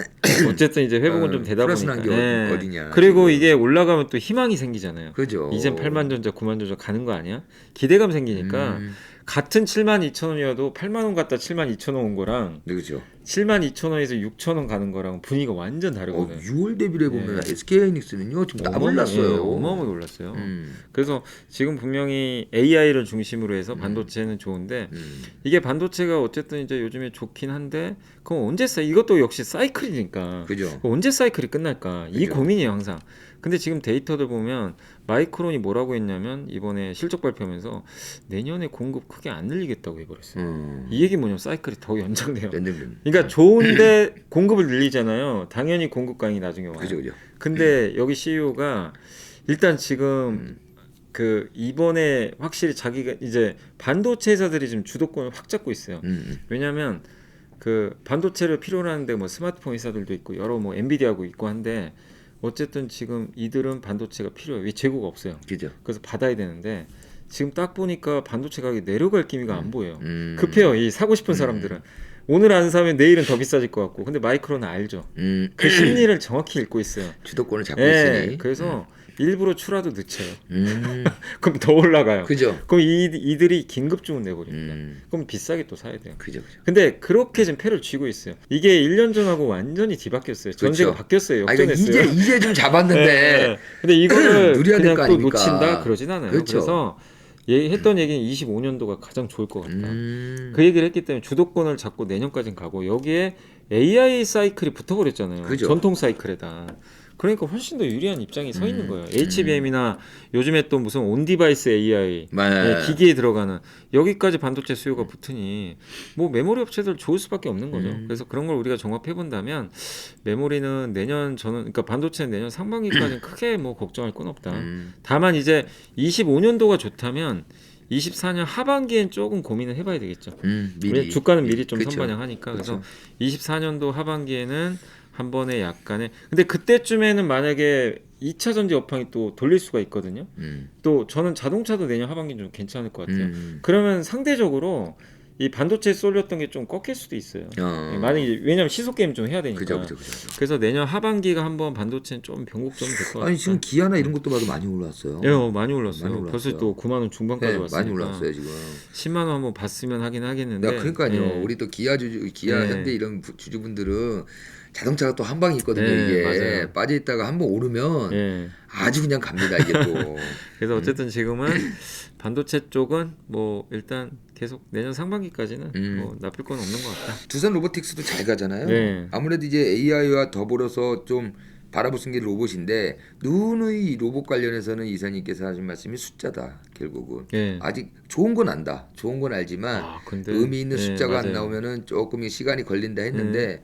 어쨌든 이제 회복은 좀 되다 플러스 보니까. 난 게 어디냐. 그리고 지금. 이게 올라가면 또 희망이 생기잖아요. 그죠. 이젠 8만 전자, 9만 전자 가는 거 아니야? 기대감 생기니까 같은 72,000원이어도 8만 원 갔다 72,000원 온 거랑 네, 그죠. 72,000원에서 6,000원 가는 거랑 분위기가 완전 다르거든요. 6월 대비를 해보면 SK 하이닉스는요 지금 다 올랐어요. 어마어마하게 올랐어요. 그래서 지금 분명히 AI를 중심으로 해서 반도체는 좋은데 이게 반도체가 어쨌든 이제 요즘에 좋긴 한데 그럼 언제 이것도 역시 사이클이니까 그죠. 언제 사이클이 끝날까 이 그죠. 고민이에요 항상. 근데 지금 데이터들 보면 마이크론이 뭐라고 했냐면 이번에 실적 발표하면서 내년에 공급 크게 안 늘리겠다고 해버렸어요. 이 얘기 뭐냐면 사이클이 더 연장돼요. 그러니까 좋은데 공급을 늘리잖아요. 당연히 공급 강이 나중에 와요. 그죠, 그죠. 근데 여기 CEO가 일단 지금 이번에 확실히 자기가 이제 반도체 회사들이 지금 주도권을 확 잡고 있어요. 왜냐하면 그 반도체를 필요로 하는데 뭐 스마트폰 회사들도 있고 여러 뭐 엔비디아하고 있고 한데 어쨌든 지금 이들은 반도체가 필요해요. 왜 재고가 없어요. 그죠. 그래서 받아야 되는데 지금 딱 보니까 반도체 가격이 내려갈 기미가 안 보여요. 급해요. 이 사고 싶은 사람들은. 오늘 안 사면 내일은 더 비싸질 것 같고. 근데 마이크로는 알죠. 그 심리를 정확히 읽고 있어요. 주도권을 잡고 예, 있으니. 그래서 일부러 추라도 늦춰요. 그럼 더 올라가요. 그죠. 그럼 이들이 긴급 주문 내버립니다. 그럼 비싸게 또 사야 돼요. 그죠. 근데 그렇게 지금 패를 쥐고 있어요. 이게 1년 전하고 완전히 뒤바뀌었어요. 전제가 그렇죠. 바뀌었어요. 아, 그러니까 역전했어요. 이제 좀 잡았는데. 네. 근데 이거를 누려야 될 그냥 거 또 아닙니까? 놓친다 그러진 않아요. 그렇죠. 그래서 했던 얘기는 25년도가 가장 좋을 것 같다. 음. 그 얘기를 했기 때문에 주도권을 잡고 내년까지는 가고 여기에 AI 사이클이 붙어버렸잖아요. 그죠. 전통 사이클에다. 그러니까 훨씬 더 유리한 입장이 서 있는 거예요. HBM이나 요즘에 또 무슨 온디바이스 AI 맞아요. 기기에 들어가는 여기까지 반도체 수요가 붙으니 뭐 메모리 업체들 좋을 수밖에 없는 거죠. 그래서 그런 걸 우리가 종합해 본다면 메모리는 내년 저는 그러니까 반도체는 내년 상반기까지는 크게 뭐 걱정할 건 없다. 다만 이제 25년도가 좋다면 24년 하반기엔 조금 고민을 해봐야 되겠죠. 미리. 주가는 미리 좀 그쵸. 선반영하니까 그쵸. 그래서 24년도 하반기에는 한 번에 약간의 근데 그때쯤에는 만약에 2차 전지 업황이 또 돌릴 수가 있거든요. 또 저는 자동차도 내년 하반기는 좀 괜찮을 것 같아요. 그러면 상대적으로 이 반도체에 쏠렸던 게 좀 꺾일 수도 있어요. 만약에 왜냐면 시속 게임 좀 해야 되니까. 그죠. 그래서 내년 하반기가 한번 반도체는 좀 변곡점이 될 것 같아요. 아니 지금 기아나 이런 것도 봐도 많이 올랐어요. 예, 많이 올랐어요. 많이 올랐어요. 벌써 또 9만 원 중반까지 네, 왔으니까. 많이 올랐어요 지금. 10만 원 한번 봤으면 하긴 하겠는데. 야, 그러니까요. 예. 우리 또 기아 네. 현대 이런 주주분들은 자동차가 또 한 방이 있거든요. 네, 이게 맞아요. 빠져 있다가 한번 오르면 예. 아주 그냥 갑니다. 이게 또. 그래서 어쨌든 지금은 반도체 쪽은 뭐 일단 계속 내년 상반기까지는 뭐 나쁠 건 없는 것 같다. 두산 로보틱스도 잘 가잖아요. 네. 아무래도 이제 AI와 더불어서 좀 바라보신 게 로봇인데 누누이 로봇 관련해서는 이사님께서 하신 말씀이 숫자다. 결국은 예. 아직 좋은 건 안다. 좋은 건 알지만 근데 의미 있는 숫자가 안 맞아요. 나오면은 조금 시간이 걸린다 했는데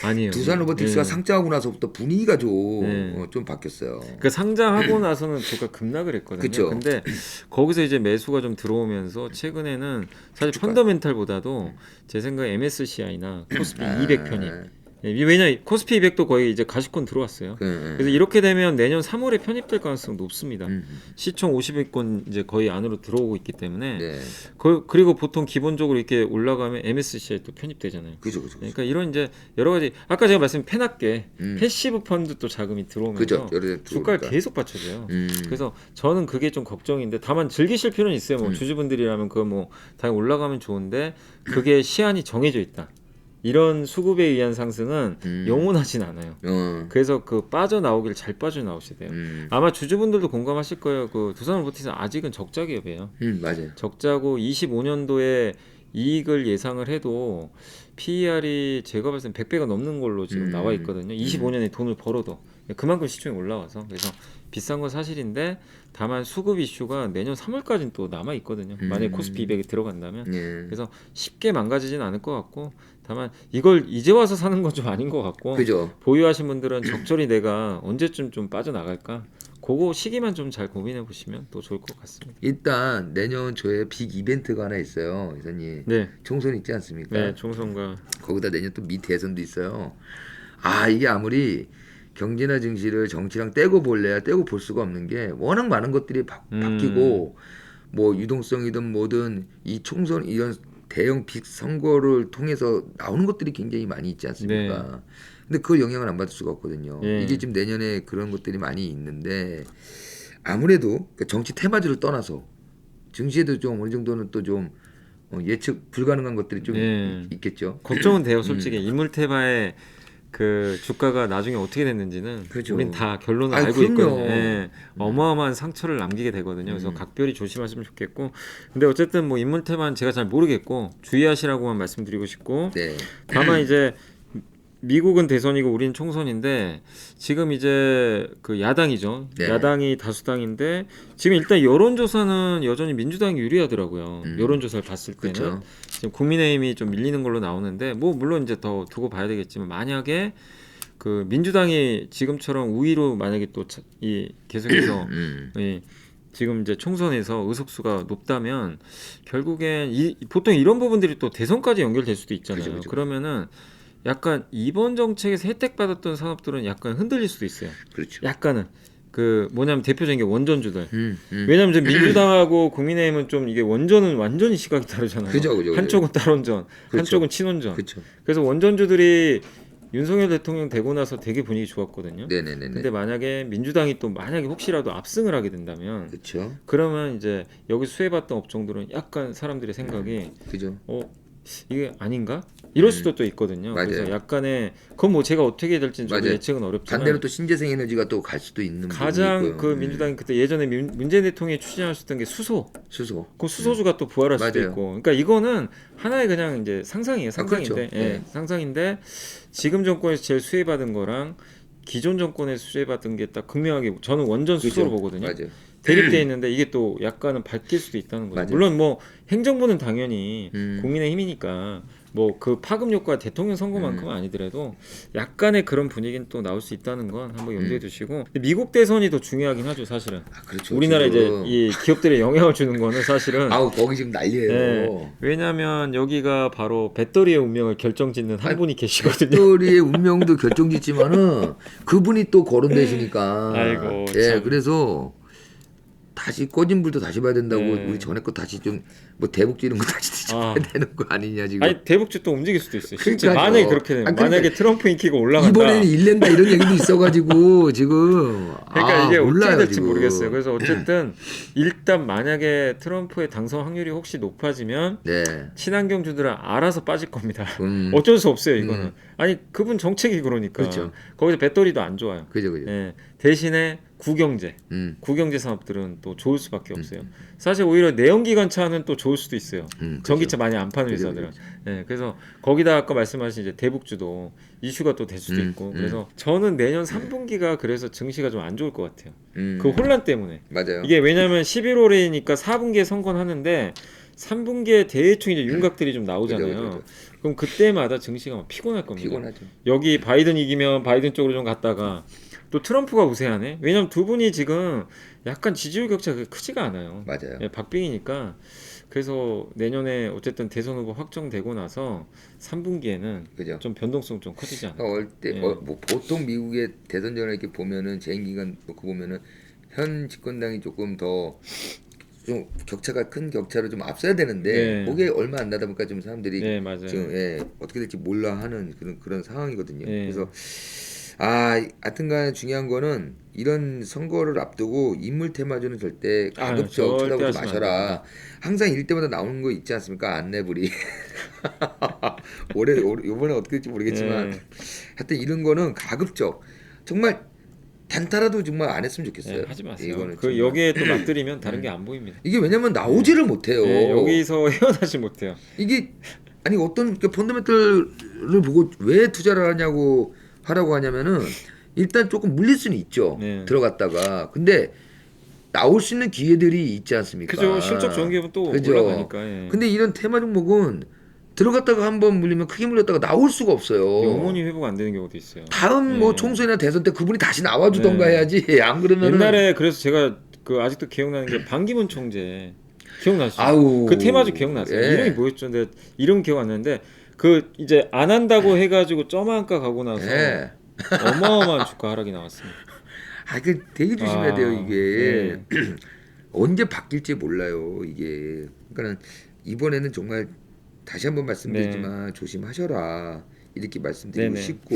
아니에요. 두산 로보틱스가 예. 상장하고 나서부터 분위기가 좀, 네. 좀 바뀌었어요. 그 상장하고 나서는 주가 급락을 했거든요. 그쵸. 근데 거기서 이제 매수가 좀 들어오면서 최근에는 사실 펀더멘탈보다도 제 생각에 MSCI나 코스피 200 편입. 왜냐 코스피 200도 거의 이제 가시권 들어왔어요. 그래서 이렇게 되면 내년 3월에 편입될 가능성이 높습니다. 시총 50위권 이제 거의 안으로 들어오고 있기 때문에 네. 그리고 보통 기본적으로 이렇게 올라가면 MSCI 또 편입되잖아요. 그죠. 그러니까 이런 이제 여러 가지 아까 제가 말씀 패납게 패시브 펀드 또 자금이 들어오면서 그죠. 여러 주가를 들어오니까. 계속 받쳐줘요. 그래서 저는 그게 좀 걱정인데 다만 즐기실 필요는 있어요. 뭐 주주분들이라면 그거 뭐 당연히 올라가면 좋은데 그게 시한이 정해져 있다. 이런 수급에 의한 상승은 영원하진 않아요. 그래서 그 빠져나오길 잘 빠져나오셔야 돼요. 아마 주주분들도 공감하실 거예요. 그 두산 로보틱스는 아직은 적자 기업이에요. 맞아요. 적자고 25년도에 이익을 예상을 해도 PER이 제가 봤을 때 100배가 넘는 걸로 지금 나와 있거든요. 25년에 돈을 벌어도 그만큼 시총이 올라와서 그래서 비싼 건 사실인데 다만 수급 이슈가 내년 3월까지는 또 남아 있거든요. 만약에 코스피 200이 들어간다면 그래서 쉽게 망가지진 않을 것 같고 다만 이걸 이제 와서 사는 건 좀 아닌 것 같고 그죠. 보유하신 분들은 적절히 내가 언제쯤 좀 빠져나갈까 그거 시기만 좀 잘 고민해 보시면 또 좋을 것 같습니다. 일단 내년 초에 빅 이벤트가 하나 있어요, 이사님. 네, 총선 있지 않습니까? 네 총선과 거기다 내년 또 미 대선도 있어요. 아 이게 아무리 경제나 증시를 정치랑 떼고 볼래야 떼고 볼 수가 없는 게 워낙 많은 것들이 바뀌고 뭐 유동성이든 뭐든 이 총선 이런 대형 빅 선거를 통해서 나오는 것들이 굉장히 많이 있지 않습니까? 근데 그걸 영향을 안 받을 수가 없거든요. 이게 지금 내년에 그런 것들이 많이 있는데 아무래도 정치 테마주를 떠나서 증시에도 좀 어느 정도는 또 좀 예측 불가능한 것들이 좀 있겠죠. 걱정은 돼요, 솔직히 인물테마의 그 주가가 나중에 어떻게 됐는지는 그렇죠. 우린 다 결론을 아이, 알고 그럼요. 있거든요. 예, 어마어마한 상처를 남기게 되거든요. 그래서 각별히 조심하시면 좋겠고, 근데 어쨌든 뭐 인물테마는 제가 잘 모르겠고 주의하시라고만 말씀드리고 싶고, 네. 다만 이제 미국은 대선이고 우리는 총선인데 지금 이제 그 야당이죠. 네. 야당이 다수당인데 지금 일단 여론조사는 여전히 민주당이 유리하더라고요. 여론조사를 봤을 때는 그쵸. 지금 국민의힘이 좀 밀리는 걸로 나오는데 뭐 물론 이제 더 두고 봐야 되겠지만 만약에 그 민주당이 지금처럼 우위로 만약에 또 이 계속해서 이 지금 이제 총선에서 의석수가 높다면 결국엔 보통 이런 부분들이 또 대선까지 연결될 수도 있잖아요. 그죠. 그러면은 약간 이번 정책에서 혜택받았던 산업들은 약간 흔들릴 수도 있어요. 그렇죠. 약간은 그 뭐냐면 대표적인 게 원전주들. 왜냐면 이제 민주당하고 국민의힘은 좀 이게 원전은 완전히 시각이 다르잖아요. 그죠. 한쪽은 탈원전, 그렇죠. 한쪽은 친원전. 그렇죠. 그래서 원전주들이 윤석열 대통령 되고 나서 되게 분위기 좋았거든요. 네네네. 근데 만약에 민주당이 또 만약에 혹시라도 압승을 하게 된다면 그렇죠. 그러면 이제 여기 수혜받던 업종들은 약간 사람들의 생각이 그죠. 이게 아닌가? 이럴 수도 또 있거든요. 맞아요. 그래서 약간의 그건 뭐 제가 어떻게 될지는 저도 맞아요. 예측은 어렵지만 반대로 또 신재생 에너지가 또 갈 수도 있는 가장 부분이 있고요. 그 민주당이 그때 예전에 문재인 대통령이 추진하셨던 게 수소. 수소. 그 수소주가 또 부활할 수도 맞아요. 있고. 그러니까 이거는 하나의 그냥 이제 상상이에요. 상상인데. 그렇죠. 예, 네. 상상인데 지금 정권에서 제일 수혜받은 거랑 기존 정권에서 수혜받은 게 딱 극명하게 저는 원전 수소로 그죠. 보거든요. 맞아요. 대립돼 있는데 이게 또 약간은 바뀔 수도 있다는 거죠. 맞아요. 물론 뭐 행정부는 당연히 음. 국민의 힘이니까 뭐 그 파급 효과 대통령 선거만큼은 아니더라도 약간의 그런 분위기는 또 나올 수 있다는 건 한번 염두에 두시고 근데 미국 대선이 더 중요하긴 하죠 사실은. 그렇죠. 우리나라 이제 지금. 이 기업들에 영향을 주는 거는 사실은 아우 거기 지금 난리예요. 네, 왜냐하면 여기가 바로 배터리의 운명을 결정짓는 한 분이 계시거든요. 배터리의 운명도 결정짓지만은 그분이 또 거론되시니까. 아이고, 예, 참. 그래서 다시 꺼진 불도 다시 봐야 된다고 네. 우리 전에 거 다시 좀 뭐 대북 지는 거 다시 뒤집어야 되는 거 아니냐 지금. 아니 대북주 또 움직일 수도 있어요. 실제 그러니까요. 만약에 그렇게 되면 아니, 근데 만약에 트럼프 인기가 올라간다. 이번에는 일낸다 이런 얘기도 있어가지고 지금. 그러니까 이게 어떻게 몰라요, 될지 지금. 모르겠어요. 그래서 어쨌든 일단 만약에 트럼프의 당선 확률이 혹시 높아지면 네. 친환경주들은 알아서 빠질 겁니다. 음. 어쩔 수 없어요 이거는. 아니 그분 정책이 그러니까. 그렇죠. 거기서 배터리도 안 좋아요. 그죠. 예, 대신에 구경제, 구경제 산업들은 또 좋을 수밖에 없어요. 사실 오히려 내연기관차는 또 좋을 수도 있어요. 전기차 많이 안 파는 그죠, 회사들은. 예, 그래서 거기다 아까 말씀하신 이제 대북주도 이슈가 또 될 수도 있고. 그래서 저는 내년 3분기가 그래서 증시가 좀 안 좋을 것 같아요. 그 혼란 때문에. 맞아요. 이게 왜냐하면 11월이니까 4분기에 선거는 하는데 3분기에 대충 이제 윤곽들이 좀 나오잖아요. 그죠. 그럼 그때마다 증시가 막 피곤할 겁니다. 피곤하죠. 여기 바이든 이기면 바이든 쪽으로 좀 갔다가 또 트럼프가 우세하네. 왜냐면 두 분이 지금 약간 지지율 격차가 크지가 않아요. 맞아요. 예, 박빙이니까. 그래서 내년에 어쨌든 대선 후보 확정되고 나서 3분기에는 그죠. 좀 변동성 좀 커지지 않을까. 때 예. 뭐 보통 미국의 대선전에 이렇게 보면은 재임 기간 놓고 보면은 현 집권당이 조금 더 좀 격차가 큰 격차로 좀 앞서야 되는데 네. 그게 얼마 안 나다 보니까 좀 사람들이 네, 맞아요. 지금 어떻게 될지 몰라 하는 그런 상황이거든요. 네. 그래서 하여튼간 중요한 거는 이런 선거를 앞두고 인물 테마주는 절대 가급적 절대 쳐다보지 하시면 안 마셔라. 항상 이럴 때마다 나오는 거 있지 않습니까? 안내불이. 올해 이번에 어떻게 될지 모르겠지만 네. 하여튼 이런 거는 가급적 정말 단타라도 정말 안 했으면 좋겠어요. 네, 하지 마세요. 이거는 그 정말. 여기에 또 맞들이면 다른 게 안 보입니다. 이게 왜냐면 나오지를 못해요. 네, 여기서 헤어나지 못해요. 이게 아니 어떤 펀더멘털을 보고 왜 투자를 하라고 하냐면은 일단 조금 물릴 수는 있죠. 네. 들어갔다가 근데 나올 수 있는 기회들이 있지 않습니까? 그죠. 실적 좋은 기업은 또 그죠. 올라가니까. 예. 근데 이런 테마 종목은 들어갔다가 한번 물리면 크게 물렸다가 나올 수가 없어요. 영원히 회복 안 되는 경우도 있어요. 다음 뭐 네. 총선이나 대선 때 그분이 다시 나와주던가 네. 해야지. 안 그러면 옛날에 그래서 제가 그 아직도 기억나는 게 반기문 총재 기억나시죠? 아우. 그 테마주 기억나세요? 예. 이름이 뭐였죠? 근데 이름 기억 안 나는데 그 이제 안 한다고 해가지고 점한가 가고 나서 예. 어마어마한 주가 하락이 나왔습니다. 그 되게 조심해야 돼요 이게. 네. 언제 바뀔지 몰라요 이게. 그러니까는 이번에는 정말 다시 한번 말씀드리지만 조심하셔라 이렇게 말씀드리고 네네. 싶고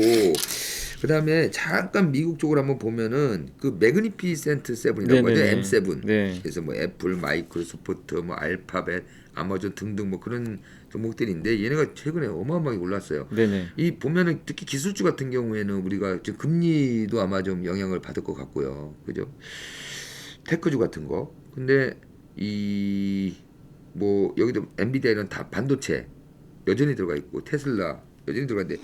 그 다음에 잠깐 미국 쪽으로 한번 보면은 그 매그니피센트 세븐이라고 하죠. 네네네. M7 네. 그래서 뭐 애플, 마이크로소프트, 뭐 알파벳, 아마존 등등 뭐 그런 종목들인데 얘네가 최근에 어마어마하게 올랐어요. 네네. 이 보면은 특히 기술주 같은 경우에는 우리가 지금 금리도 아마 좀 영향을 받을 것 같고요. 그죠? 테크주 같은 거. 근데 이 뭐 여기도 엔비디아 이런 다 반도체 여전히 들어가 있고 테슬라 여전히 들어가 있는데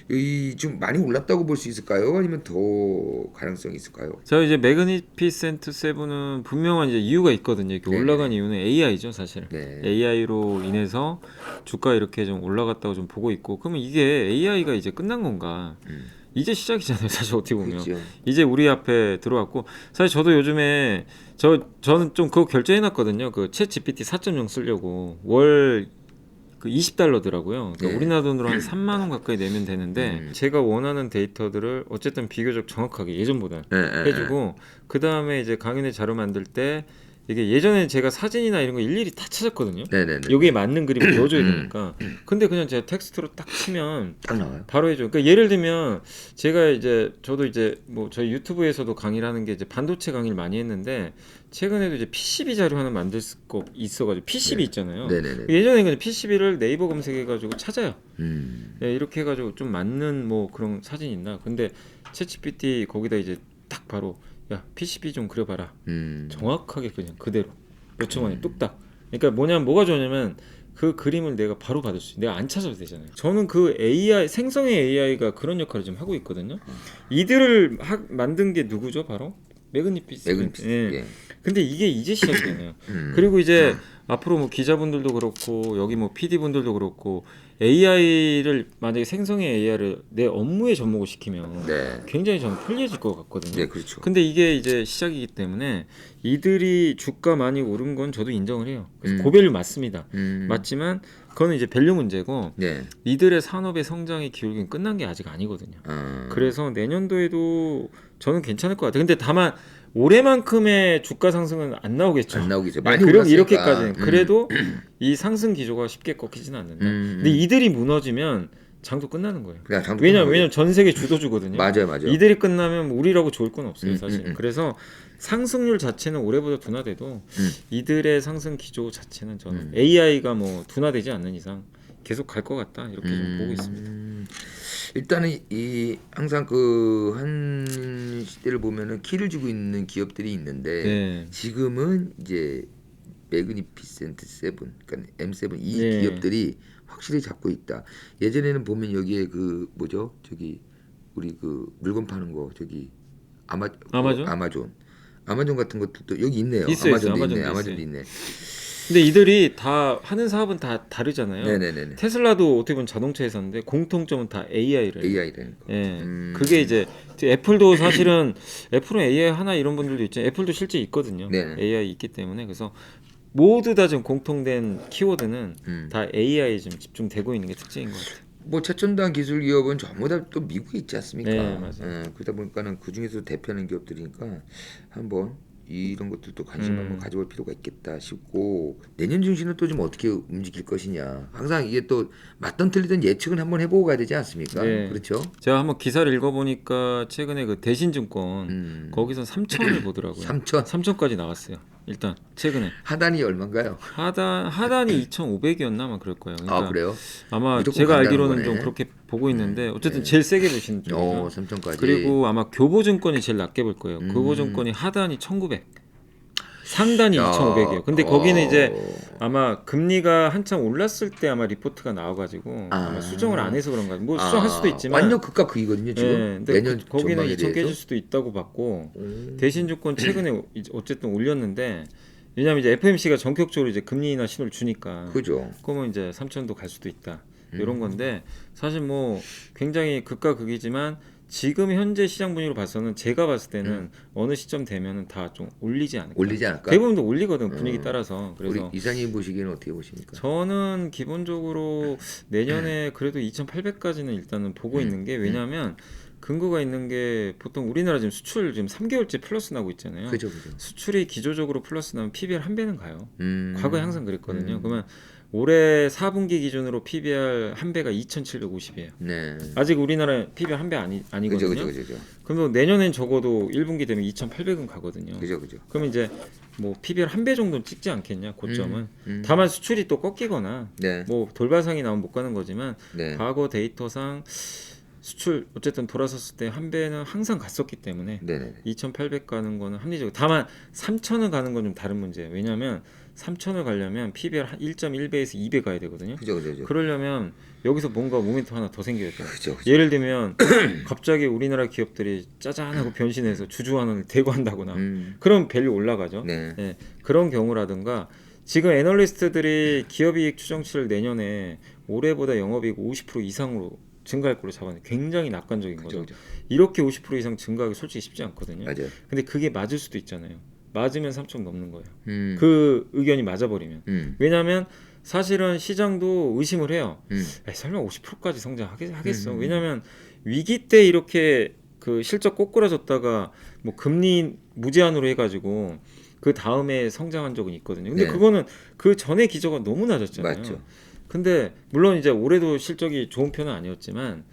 이 좀 많이 올랐다고 볼 수 있을까요? 아니면 더 가능성이 있을까요? 저 이제 매그니피센트 세븐은 분명한 이제 이유가 있거든요. 이렇게 네네. 올라간 이유는 AI죠, 사실. 네. AI로 인해서 주가 이렇게 좀 올라갔다고 좀 보고 있고, 그러면 이게 AI가 이제 끝난 건가? 이제 시작이잖아요. 사실 어떻게 보면 그렇죠. 이제 우리 앞에 들어왔고 사실 저도 요즘에 저는 좀 그거 결제해놨거든요. 그 챗 GPT 4.0 쓰려고 월 그 $20더라고요. 그러니까 네. 우리나라 돈으로 한 3만 원 가까이 내면 되는데 제가 원하는 데이터들을 어쨌든 비교적 정확하게 예전보다 해주고 그 다음에 이제 강연회 자료 만들 때 이게 예전에 제가 사진이나 이런 거 일일이 다 찾았거든요. 네네네. 여기에 맞는 그림을 넣어줘야 되니까. 근데 그냥 제가 텍스트로 딱 치면 딱 나와요. 바로 해줘요. 그러니까 예를 들면 제가 이제 저도 이제 뭐 저희 유튜브에서도 강의를 하는 게 이제 반도체 강의를 많이 했는데 최근에도 이제 PCB 자료 하나 만들 거 있어가지고 PCB 있잖아요. 네네네. 예전에 그냥 PCB를 네이버 검색해가지고 찾아요. 음. 네, 이렇게 해가지고 좀 맞는 뭐 그런 사진 있나. 근데 챗GPT 거기다 이제 딱 바로 야 PCB 좀 그려봐라. 정확하게 그냥 그대로 몇 초 만에 뚝딱. 그러니까 뭐냐면 뭐가 좋냐면 그 그림을 내가 바로 받을 수 있어요. 내가 안 찾아도 되잖아요. 저는 그 AI 생성의 AI가 그런 역할을 지금 하고 있거든요. 이들을 만든 게 누구죠? 바로 매그니피스. 매그니피스. 예. 예. 근데 이게 이제 시작이잖아요. 그리고 이제 앞으로 뭐 기자분들도 그렇고 여기 뭐 PD분들도 그렇고 AI를 만약에 생성의 AI를 내 업무에 접목을 시키면 네. 굉장히 저는 편리해질 것 같거든요. 네, 그렇죠. 근데 이게 이제 시작이기 때문에 이들이 주가 많이 오른 건 저도 인정을 해요. 그래서 고밸류 맞습니다. 맞지만 그거는 이제 밸류 문제고 네. 이들의 산업의 성장의 기울기는 끝난 게 아직 아니거든요. 그래서 내년도에도 저는 괜찮을 것 같아요. 근데 다만 올해만큼의 주가 상승은 안 나오겠죠. 안 나오겠죠. 네, 많이 그럼 올랐으니까. 이렇게까지는 그래도 이 상승 기조가 쉽게 꺾이지는 않는다. 근데 이들이 무너지면 장도 끝나는 거예요. 그냥 장도 왜냐면 전 세계 주도주거든요. 맞아요. 이들이 끝나면 우리라고 좋을 건 없어요, 사실. 그래서 상승률 자체는 올해보다 둔화돼도 이들의 상승 기조 자체는 저는 AI가 뭐 둔화되지 않는 이상 계속 갈 것 같다 이렇게 좀 보고 있습니다. 일단은 이 항상 그 한 시대를 보면은 키를 주고 있는 기업들이 있는데 네. 지금은 이제 매그니피센트 7, 그러니까 M7 이 네. 기업들이 확실히 잡고 있다. 예전에는 보면 여기에 그 뭐죠? 저기 우리 그 물건 파는 거 저기 아마존? 아마존 같은 것도 여기 있네요. 있어요, 아마존도 있네. 아마존도 아마존도 있네. 근데 이들이 다 하는 사업은 다 다르잖아요. 네네네. 테슬라도 어떻게 보면 자동차 회사인데 공통점은 다 AI를. AI라니까. 예. 그게 이제 애플도 사실은 애플은 AI 하나 이런 분들도 있죠. 애플도 실제 있거든요. 네네. AI 있기 때문에 그래서 모두 다 지금 공통된 키워드는 다 AI에 지금 집중되고 있는 게 특징인 것 같아요. 뭐 최첨단 기술 기업은 전부 다 또 미국에 있지 않습니까? 네, 맞아요. 그러다 보니까는 그 중에서 대표하는 기업들이니까 한번 이런 것들도 관심 한번 가져볼 필요가 있겠다 싶고 내년 증시는 또 좀 어떻게 움직일 것이냐. 항상 이게 또 맞던 틀리던 예측은 한번 해보고 가야 되지 않습니까? 네. 그렇죠? 제가 한번 기사를 읽어보니까 최근에 그 대신증권 거기서 3천을 보더라고요. 3천 3천까지 나왔어요. 일단 최근에 하단이 얼마인가요? 하단이 2,500이었나 아마 그럴 거예요. 그러니까 아 그래요? 아마 무조건 제가 간다는 알기로는 거네. 좀 그렇게 보고 있는데 어쨌든 제일 세게 보시는 쪽이에요. 3천까지. 그리고 아마 교보증권이 제일 낮게 볼 거예요. 교보증권이 하단이 1,900, 상단이 2,500이에요. 근데 거기는 이제 아마 금리가 한참 올랐을 때 아마 리포트가 나와가지고 아마 수정을 안 해서 그런가. 뭐 수정할 수도 있지만 완전 극과 극이거든요 지금. 예, 근데 내년 거기는 전망에 2,000 깨질 대해서. 수도 있다고 봤고 대신증권 최근에 어쨌든 올렸는데 왜냐하면 이제 FMC가 전격적으로 이제 금리 인하 신호를 주니까 그죠. 그러면 이제 3,000도 갈 수도 있다 이런 건데 사실 뭐 굉장히 극과 극이지만 지금 현재 시장 분위기로 봐서는 제가 봤을 때는 어느 시점 되면은 다 좀 올리지 않을까. 올리지 않을까? 대부분 다 올리거든 분위기 따라서. 우리 그래서 이사님 보시기에는 어떻게 보십니까? 저는 기본적으로 내년에 그래도 2,800까지는 일단은 보고 있는 게 왜냐하면 근거가 있는 게 보통 우리나라 지금 수출 지금 3개월째 플러스 나고 있잖아요. 그죠. 수출이 기조적으로 플러스 나면 PBR 한 배는 가요. 음. 과거에 항상 그랬거든요. 그러면 올해 4분기 기준으로 PBR 한 배가 2,750이에요. 네. 아직 우리나라 PBR 한 배 아니거든요. 그죠. 그러면 내년엔 적어도 1분기 되면 2,800은 가거든요. 그죠. 그럼 이제 뭐 PBR 한 배 정도는 찍지 않겠냐 고점은. 다만 수출이 또 꺾이거나 네. 뭐 돌발상이 나오면 못 가는 거지만 네. 과거 데이터상 수출 어쨌든 돌아섰을 때 한 배는 항상 갔었기 때문에 네네. 2,800 가는 거는 합리적이고 다만 3,000을 가는 건 좀 다른 문제예요. 왜냐하면 3,000을 가려면 PBR 1.1배에서 2배 가야 되거든요. 그죠. 그러려면 여기서 뭔가 모멘텀 하나 더 생겨야 돼요. 그죠. 예를 들면 갑자기 우리나라 기업들이 짜잔하고 변신해서 주주환원을 대거한다거나 그럼 밸류 올라가죠. 네. 네, 그런 경우라든가 지금 애널리스트들이 기업이익 추정치를 내년에 올해보다 영업이익 50% 이상으로 증가할 걸로 잡았는데 굉장히 낙관적인 그죠, 거죠. 그죠. 이렇게 50% 이상 증가하기 솔직히 쉽지 않거든요. 맞아요. 근데 그게 맞을 수도 있잖아요. 맞으면 3천 넘는 거예요. 음. 그 의견이 맞아버리면. 음. 왜냐하면 사실은 시장도 의심을 해요. 음. 에이, 설마 50%까지 성장하겠어? 음. 왜냐하면 위기 때 이렇게 그 실적 꼬꾸라졌다가 뭐 금리 무제한으로 해가지고 그 다음에 성장한 적은 있거든요. 근데 네. 그거는 그 전에 기저가 너무 낮았잖아요. 맞죠. 근데 물론 이제 올해도 실적이 좋은 편은 아니었지만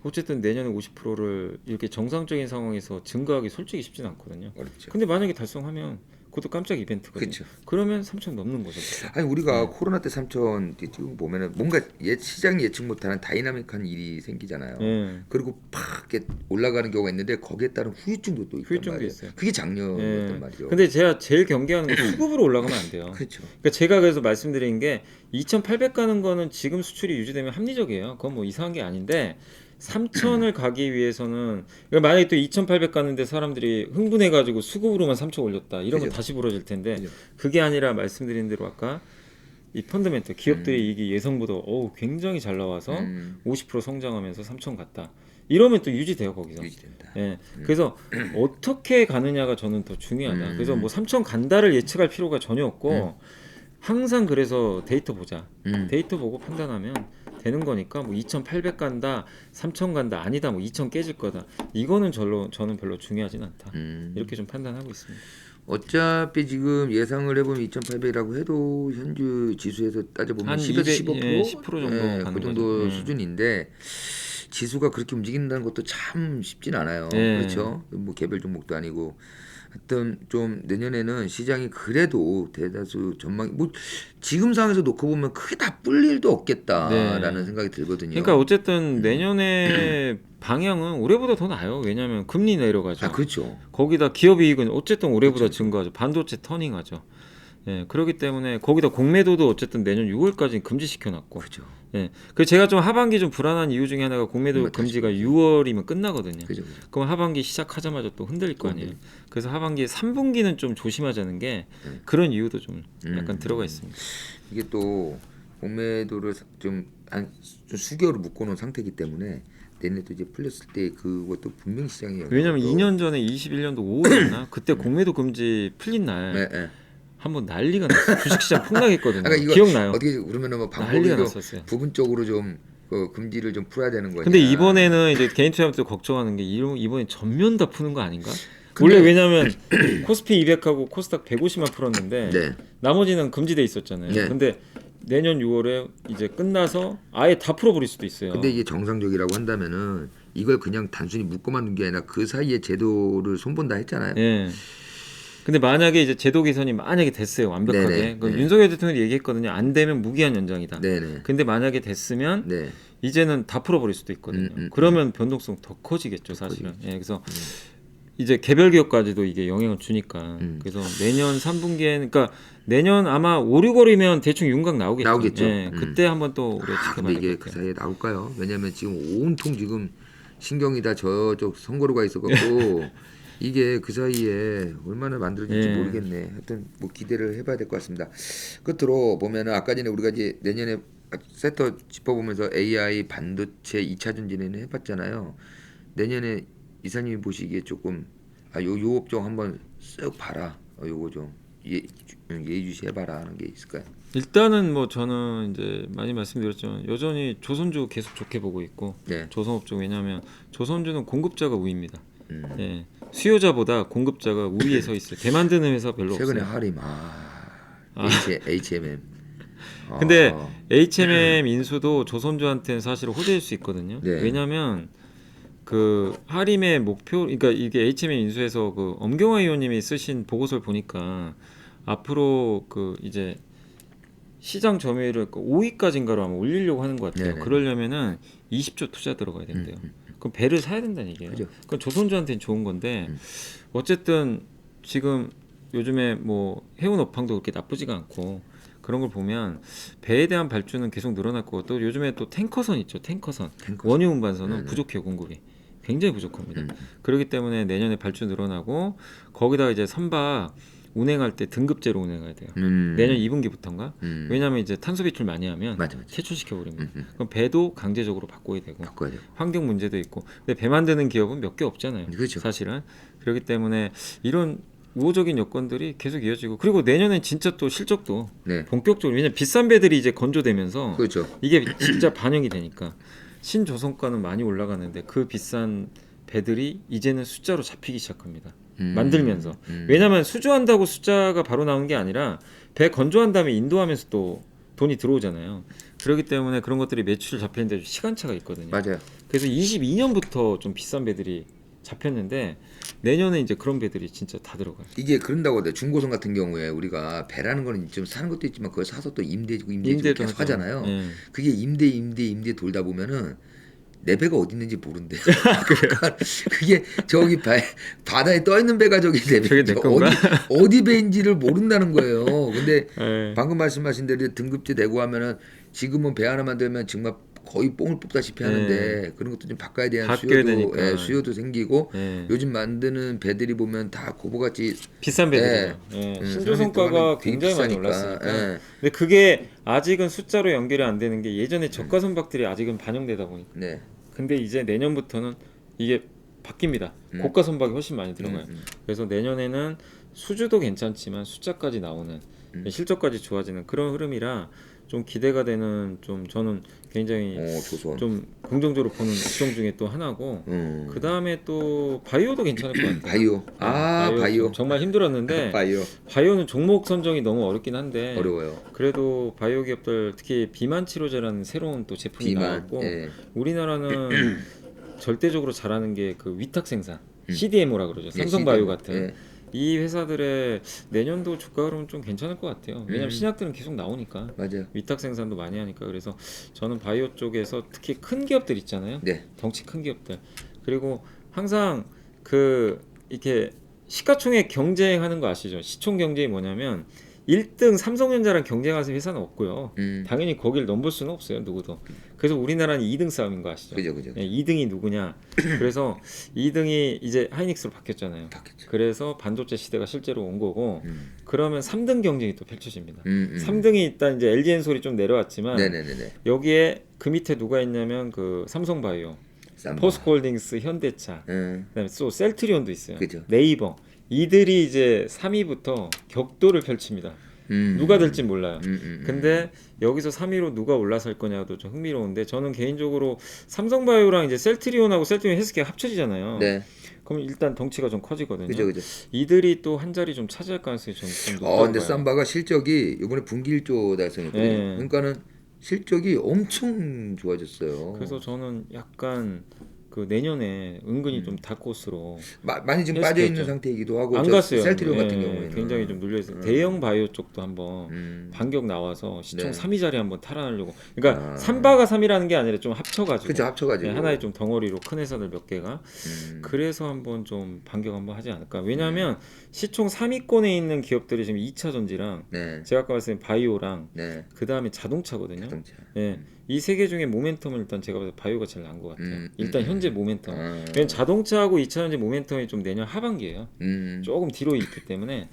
어쨌든 내년에 50%를 이렇게 정상적인 상황에서 증가하기 솔직히 쉽진 않거든요. 어렵죠. 근데 만약에 달성하면 그것도 깜짝 이벤트거든요. 그렇죠. 그러면 3천 넘는 거죠. 아니 우리가 코로나 때 3천 지금 보면은 뭔가 시장 예측 못하는 다이나믹한 일이 생기잖아요. 예. 그리고 팍 이렇게 올라가는 경우가 있는데 거기에 따른 후유증도 또 있단 후유증도 말이에요. 있어요. 그게 작년이었단 예. 말이죠. 근데 제가 제일 경계하는 건 수급으로 올라가면 안 돼요. 그렇죠. 그러니까 제가 그래서 말씀드린 게 2,800 가는 거는 지금 수출이 유지되면 합리적이에요. 그건 뭐 이상한 게 아닌데 3,000을 가기 위해서는 그러니까 만약에 또 2,800 가는데 사람들이 흥분해가지고 수급으로만 3,000 올렸다 이러면 그죠. 다시 부러질 텐데 그죠. 그게 아니라 말씀드린 대로 아까 이 펀더멘털 기업들의 이익이 예상보다 굉장히 잘 나와서 50% 성장하면서 3,000 갔다 이러면 또 유지돼요 거기서. 유지된다. 예. 그래서 어떻게 가느냐가 저는 더 중요하다. 그래서 뭐 3,000 간다를 예측할 필요가 전혀 없고 항상 그래서 데이터 보자. 데이터 보고 판단하면 되는 거니까 뭐 2,800 간다, 3,000 간다, 아니다, 뭐 2,000 깨질 거다. 이거는 저는 별로 중요하진 않다. 이렇게 좀 판단하고 있습니다. 어차피 지금 예상을 해보면 2,800이라고 해도 현재 지수에서 따져보면 한 10에서 200, 15%? 예, 10% 정도 가는 그 정도 거죠. 수준인데 지수가 그렇게 움직인다는 것도 참 쉽진 않아요. 예. 그렇죠? 뭐 개별 종목도 아니고 하여튼 좀 내년에는 시장이 그래도 대다수 전망이 뭐 지금 상황에서 놓고 보면 크게 나쁠 일도 없겠다라는 네. 생각이 들거든요. 그러니까 어쨌든 내년에 방향은 올해보다 더 나아요. 왜냐하면 금리 내려가죠. 아 그렇죠. 거기다 기업 이익은 어쨌든 올해보다 그렇죠. 증가하죠. 반도체 터닝하죠. 예, 그렇기 때문에 거기다 공매도도 어쨌든 내년 6월까지 금지시켜놨고. 그렇죠. 예, 그 제가 좀 하반기 좀 불안한 이유 중에 하나가 공매도 맞다. 금지가 6월이면 끝나거든요. 그죠. 그럼 하반기 시작하자마자 또 흔들릴 거 아니에요. 그래서 하반기 3분기는 좀 조심하자는 게 그런 이유도 좀 약간 들어가 있습니다. 이게 또 공매도를 좀 수개월을 묶어놓은 상태이기 때문에 내년에 또 이제 풀렸을 때 그것도 분명히 시장에 왜냐면 2년 전에 21년도 5월이었나 그때 공매도 금지 풀린 날 네, 네. 한번 난리가 났어요. 주식시장 폭락했거든요. 아까 이거 기억나요? 어떻게 그러면은 뭐 방법이 난리가 좀 났었어요. 부분적으로 좀 금지를 좀 풀어야 되는 거냐. 근데 이번에는 이제 개인 투자자들 걱정하는 게 이번에 전면 다 푸는 거 아닌가? 근데- 원래 왜냐면 코스피 200하고 코스닥 150만 풀었는데 네. 나머지는 금지돼 있었잖아요. 네. 근데 내년 6월에 이제 끝나서 아예 다 풀어버릴 수도 있어요. 근데 이게 정상적이라고 한다면은 이걸 그냥 단순히 묶어만 둔 게 아니라 그 사이에 제도를 손본다 했잖아요. 예. 근데 만약에 이제 제도 개선이 만약에 됐어요 완벽하게 네네. 그럼 네. 윤석열 대통령이 얘기했거든요. 안 되면 무기한 연장이다. 네네. 근데 만약에 됐으면 네. 이제는 다 풀어버릴 수도 있거든요. 그러면 변동성 더 커지겠죠, 사실은. 예, 그래서 이제 개별 기업까지도 이게 영향을 주니까. 그래서 내년 3분기에는 그러니까 내년 아마 5, 6월이면 대충 윤곽 나오겠죠. 나오겠죠. 예, 그때 한번 또 우리 근데 지켜봐야 이게 될 그 것 같아요. 사이에 나올까요? 왜냐면 지금 온통 지금 신경이 다 저쪽 선거로 가 있어갖고 이게 그 사이에 얼마나 만들어질지 예. 모르겠네. 하여튼 뭐 기대를 해봐야 될 것 같습니다. 끝으로 보면은 아까 전에 우리가 이제 내년에 섹터 짚어보면서 AI 반도체 2차 전지는 해봤잖아요. 내년에 이사님이 보시기에 조금 요 업종 한번 쓱 봐라. 요거 좀 예의주시 해봐라 하는 게 있을까요? 일단은 뭐 저는 이제 많이 말씀드렸지만 여전히 조선주 계속 좋게 보고 있고 네. 조선업종 왜냐하면 조선주는 공급자가 우위입니다. 예, 수요자보다 공급자가 우위에 서 있어요. 대 만드는 회사 별로 최근에 없어요. 하림 H&M 근데 H&M 인수도 조선주한테는 사실 호재일 수 있거든요. 네. 왜냐하면 그 하림의 목표, 그러니까 이게 H&M 인수에서 그 엄경화 의원님이 쓰신 보고서를 보니까 앞으로 그 이제 시장 점유율을 5위까지인가로 아마 올리려고 하는 것 같아요. 네네. 그러려면은 20조 투자 들어가야 된대요. 그럼 배를 사야 된다는 얘기예요. 그죠. 그건 조선주한테는 좋은 건데 어쨌든 지금 요즘에 뭐 해운 업황도 그렇게 나쁘지가 않고 그런 걸 보면 배에 대한 발주는 계속 늘어날 거고 또 요즘에 또 탱커선 있죠. 탱커선. 원유 운반선은 부족해요. 공급이. 굉장히 부족합니다. 그렇기 때문에 내년에 발주 늘어나고 거기다가 이제 선박 운행할 때 등급제로 운행해야 돼요. 내년 2분기부터인가? 왜냐하면 이제 탄소 배출 많이 하면 맞아. 퇴출시켜 버립니다. 그럼 배도 강제적으로 바꿔야 되고 바꿔야 돼요. 환경 문제도 있고. 근데 배 만드는 기업은 몇 개 없잖아요. 그렇죠. 사실은. 그렇기 때문에 이런 우호적인 여건들이 계속 이어지고 그리고 내년엔 진짜 또 실적도 네. 본격적으로 왜냐면 비싼 배들이 이제 건조되면서 그렇죠. 이게 진짜 반영이 되니까 신조선가는 많이 올라가는데 그 비싼 배들이 이제는 숫자로 잡히기 시작합니다. 만들면서 왜냐하면 수주한다고 숫자가 바로 나오는 게 아니라 배 건조한 다음에 인도하면서 또 돈이 들어오잖아요. 그렇기 때문에 그런 것들이 매출 잡히는데 시간차가 있거든요. 맞아요. 그래서 22년부터 좀 비싼 배들이 잡혔는데 내년에 이제 그런 배들이 진짜 다 들어가요. 이게 그런다고 하더라고요. 중고선 같은 경우에 우리가 배라는 거는 좀 사는 것도 있지만 그걸 사서 또 임대해주고 임대도 계속 하잖아요. 예. 그게 임대 돌다 보면은 내 배가 어디 있는지 모른대요. 그러니까 그게 저기 바다에 떠 있는 배가 저기 내 저게 내 건가? 어디 배인지를 모른다는 거예요. 근데 예. 방금 말씀하신 대로 등급제 내고 하면은 지금은 배 하나 만들면 정말 거의 뽕을 뽑다시피 하는데 그런 것도 좀 바꿔야 되는 바뀌어야 되니까. 수요도 생기고 예. 요즘 만드는 배들이 보면 다 고보같이 비싼 배들이에요. 예. 신조선가가 되게 굉장히 많이 비싸니까. 올랐으니까. 예. 근데 그게 아직은 숫자로 연결이 안 되는 게 예전에 저가 선박들이 아직은 반영되다 보니까. 네. 근데 이제 내년부터는 이게 바뀝니다. 고가 선박이 훨씬 많이 들어가요. 그래서 내년에는 수주도 괜찮지만 숫자까지 나오는 실적까지 좋아지는 그런 흐름이라 좀 기대가 되는 좀 저는 굉장히 조선. 좀 긍정적으로 보는 업종 중에 또 하나고 그 다음에 또 바이오도 괜찮을 것 같아요. 바이오. 바이오. 정말 힘들었는데 바이오. 바이오는 종목 선정이 너무 어렵긴 한데 어려워요. 그래도 바이오 기업들 특히 비만 치료제라는 새로운 또 제품이 나왔고 예. 우리나라는 절대적으로 잘하는 게 그 위탁 생산 CDMO라 그러죠. 삼성바이오 같은 예. 이 회사들의 내년도 주가 흐름은 좀 괜찮을 것 같아요. 왜냐하면 신약들은 계속 나오니까 맞아요. 위탁 생산도 많이 하니까 그래서 저는 바이오 쪽에서 특히 큰 기업들 있잖아요. 네. 덩치 큰 기업들 그리고 항상 그 이렇게 시가총액 경쟁하는 거 아시죠? 시총 경쟁이 뭐냐면 1등 삼성전자랑 경쟁하는 회사는 없고요. 당연히 거길 넘볼 수는 없어요. 누구도. 그래서 우리나라는 2등 싸움인 거 아시죠? 그죠. 예, 2등이 누구냐? 그래서 2등이 이제 하이닉스로 바뀌었잖아요. 바뀌었죠. 그래서 반도체 시대가 실제로 온 거고 그러면 3등 경쟁이 또 펼쳐집니다. 3등이 일단 이제 LG엔솔이 좀 내려왔지만 네네네. 여기에 그 밑에 누가 있냐면 그 삼성바이오, 포스코홀딩스, 현대차, 그다음에 또 셀트리온도 있어요. 그죠. 네이버 이들이 이제 3위부터 격돌을 펼칩니다. 누가 될지 몰라요. 근데 여기서 3위로 누가 올라설 거냐도 좀 흥미로운데 저는 개인적으로 삼성바이오랑 이제 셀트리온하고 셀트리온 헬스케어 합쳐지잖아요. 네. 그럼 일단 덩치가 좀 커지거든요. 그죠. 이들이 또 한 자리 좀 차지할 가능성이 좀 높다고 근데 봐요. 삼바가 실적이 이번에 분기 1조 달성했거든요. 네. 그러니까는 실적이 엄청 좋아졌어요. 그래서 저는 약간 그 내년에 은근히 좀 다크호스로 많이 지금 헬스케어 빠져 있는 쪽. 상태이기도 하고 안 갔어요. 셀트리온 예, 같은 경우에는 굉장히 좀 눌려 있어요. 대형 바이오 쪽도 한번 반격 나와서 시총 네. 3위 자리 한번 탈환하려고. 그러니까 삼바가 3위라는 게 아니라 좀 합쳐가지고. 그죠, 합쳐가지고. 예, 하나의 좀 덩어리로 큰 회사들 몇 개가. 그래서 한번 좀 반격 한번 하지 않을까. 왜냐하면 시총 3위권에 있는 기업들이 지금 2차 전지랑 네. 제가 아까 말씀드린 바이오랑 네. 그 다음에 자동차거든요. 자동차. 예, 이 세 개 중에 모멘텀은 일단 제가 봐서 바이오가 제일 나은 것 같아요. 일단 현재 모멘텀. 아. 왜냐면 자동차하고 2차 전지 모멘텀이 좀 내년 하반기예요. 음. 조금 뒤로 있기 때문에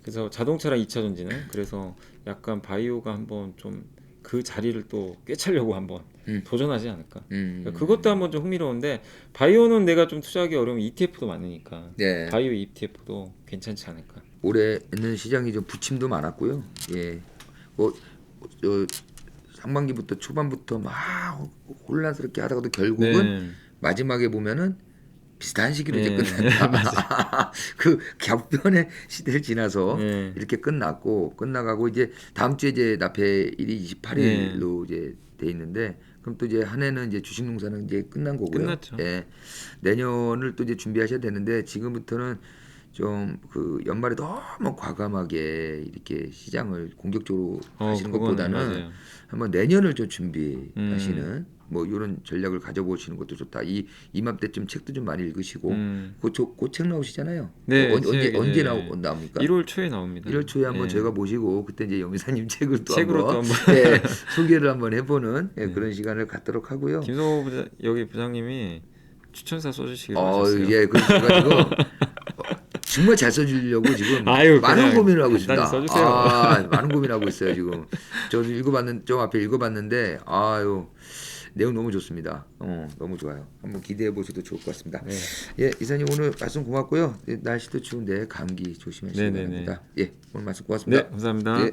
그래서 자동차랑 2차 전지는 그래서 약간 바이오가 한번 좀 그 자리를 또 꿰차려고 한번 도전하지 않을까. 그러니까 그것도 한번 좀 흥미로운데 바이오는 내가 좀 투자하기 어려우면 ETF도 많으니까 네. 바이오 ETF도 괜찮지 않을까. 올해는 시장이 좀 부침도 많았고요. 예. 상반기부터 초반부터 막 혼란스럽게 하다가도 결국은 마지막에 보면은 비슷한 시기로 이제 끝났다. 그 격변의 시대를 지나서 이렇게 끝나가고 이제 다음 주에 이제 납회일이 28일로 이제 돼 있는데 그럼 또 이제 한 해는 이제 주식 농사는 이제 끝난 거고요. 끝났죠. 예. 내년을 또 이제 준비하셔야 되는데 지금부터는 좀 그 연말에 너무 과감하게 이렇게 시장을 공격적으로 하시는 그거는 것보다는 맞아요. 한번 내년을 좀 준비하시는 뭐 이런 전략을 가져보시는 것도 좋다. 이맘때쯤 책도 좀 많이 읽으시고 그 책 나오시잖아요. 네, 언제 나옵니까? 1월 초에 나옵니다. 1월 초에 한번 저희가 모시고 그때 이제 염사님 책을 또 책으로 한번, 또 한번 예, 소개를 한번 해보는 그런 시간을 갖도록 하고요. 김성호 여기 부장님이 추천사 써주시기로 하셨어요. 예, 그래가지고 정말 잘 써주려고 지금 아유, 많은 그냥 고민을 하고 있습니다. 간단히 써주세요. 많은 고민하고 있어요 지금. 저도 좀 앞에 읽어봤는데 아유 내용 너무 좋습니다. 너무 좋아요. 한번 기대해 보셔도 좋을 것 같습니다. 네. 예, 이사님 오늘 말씀 고맙고요. 날씨도 추운데 감기 조심하시기 네네네. 바랍니다. 예, 오늘 말씀 고맙습니다. 네, 감사합니다. 예.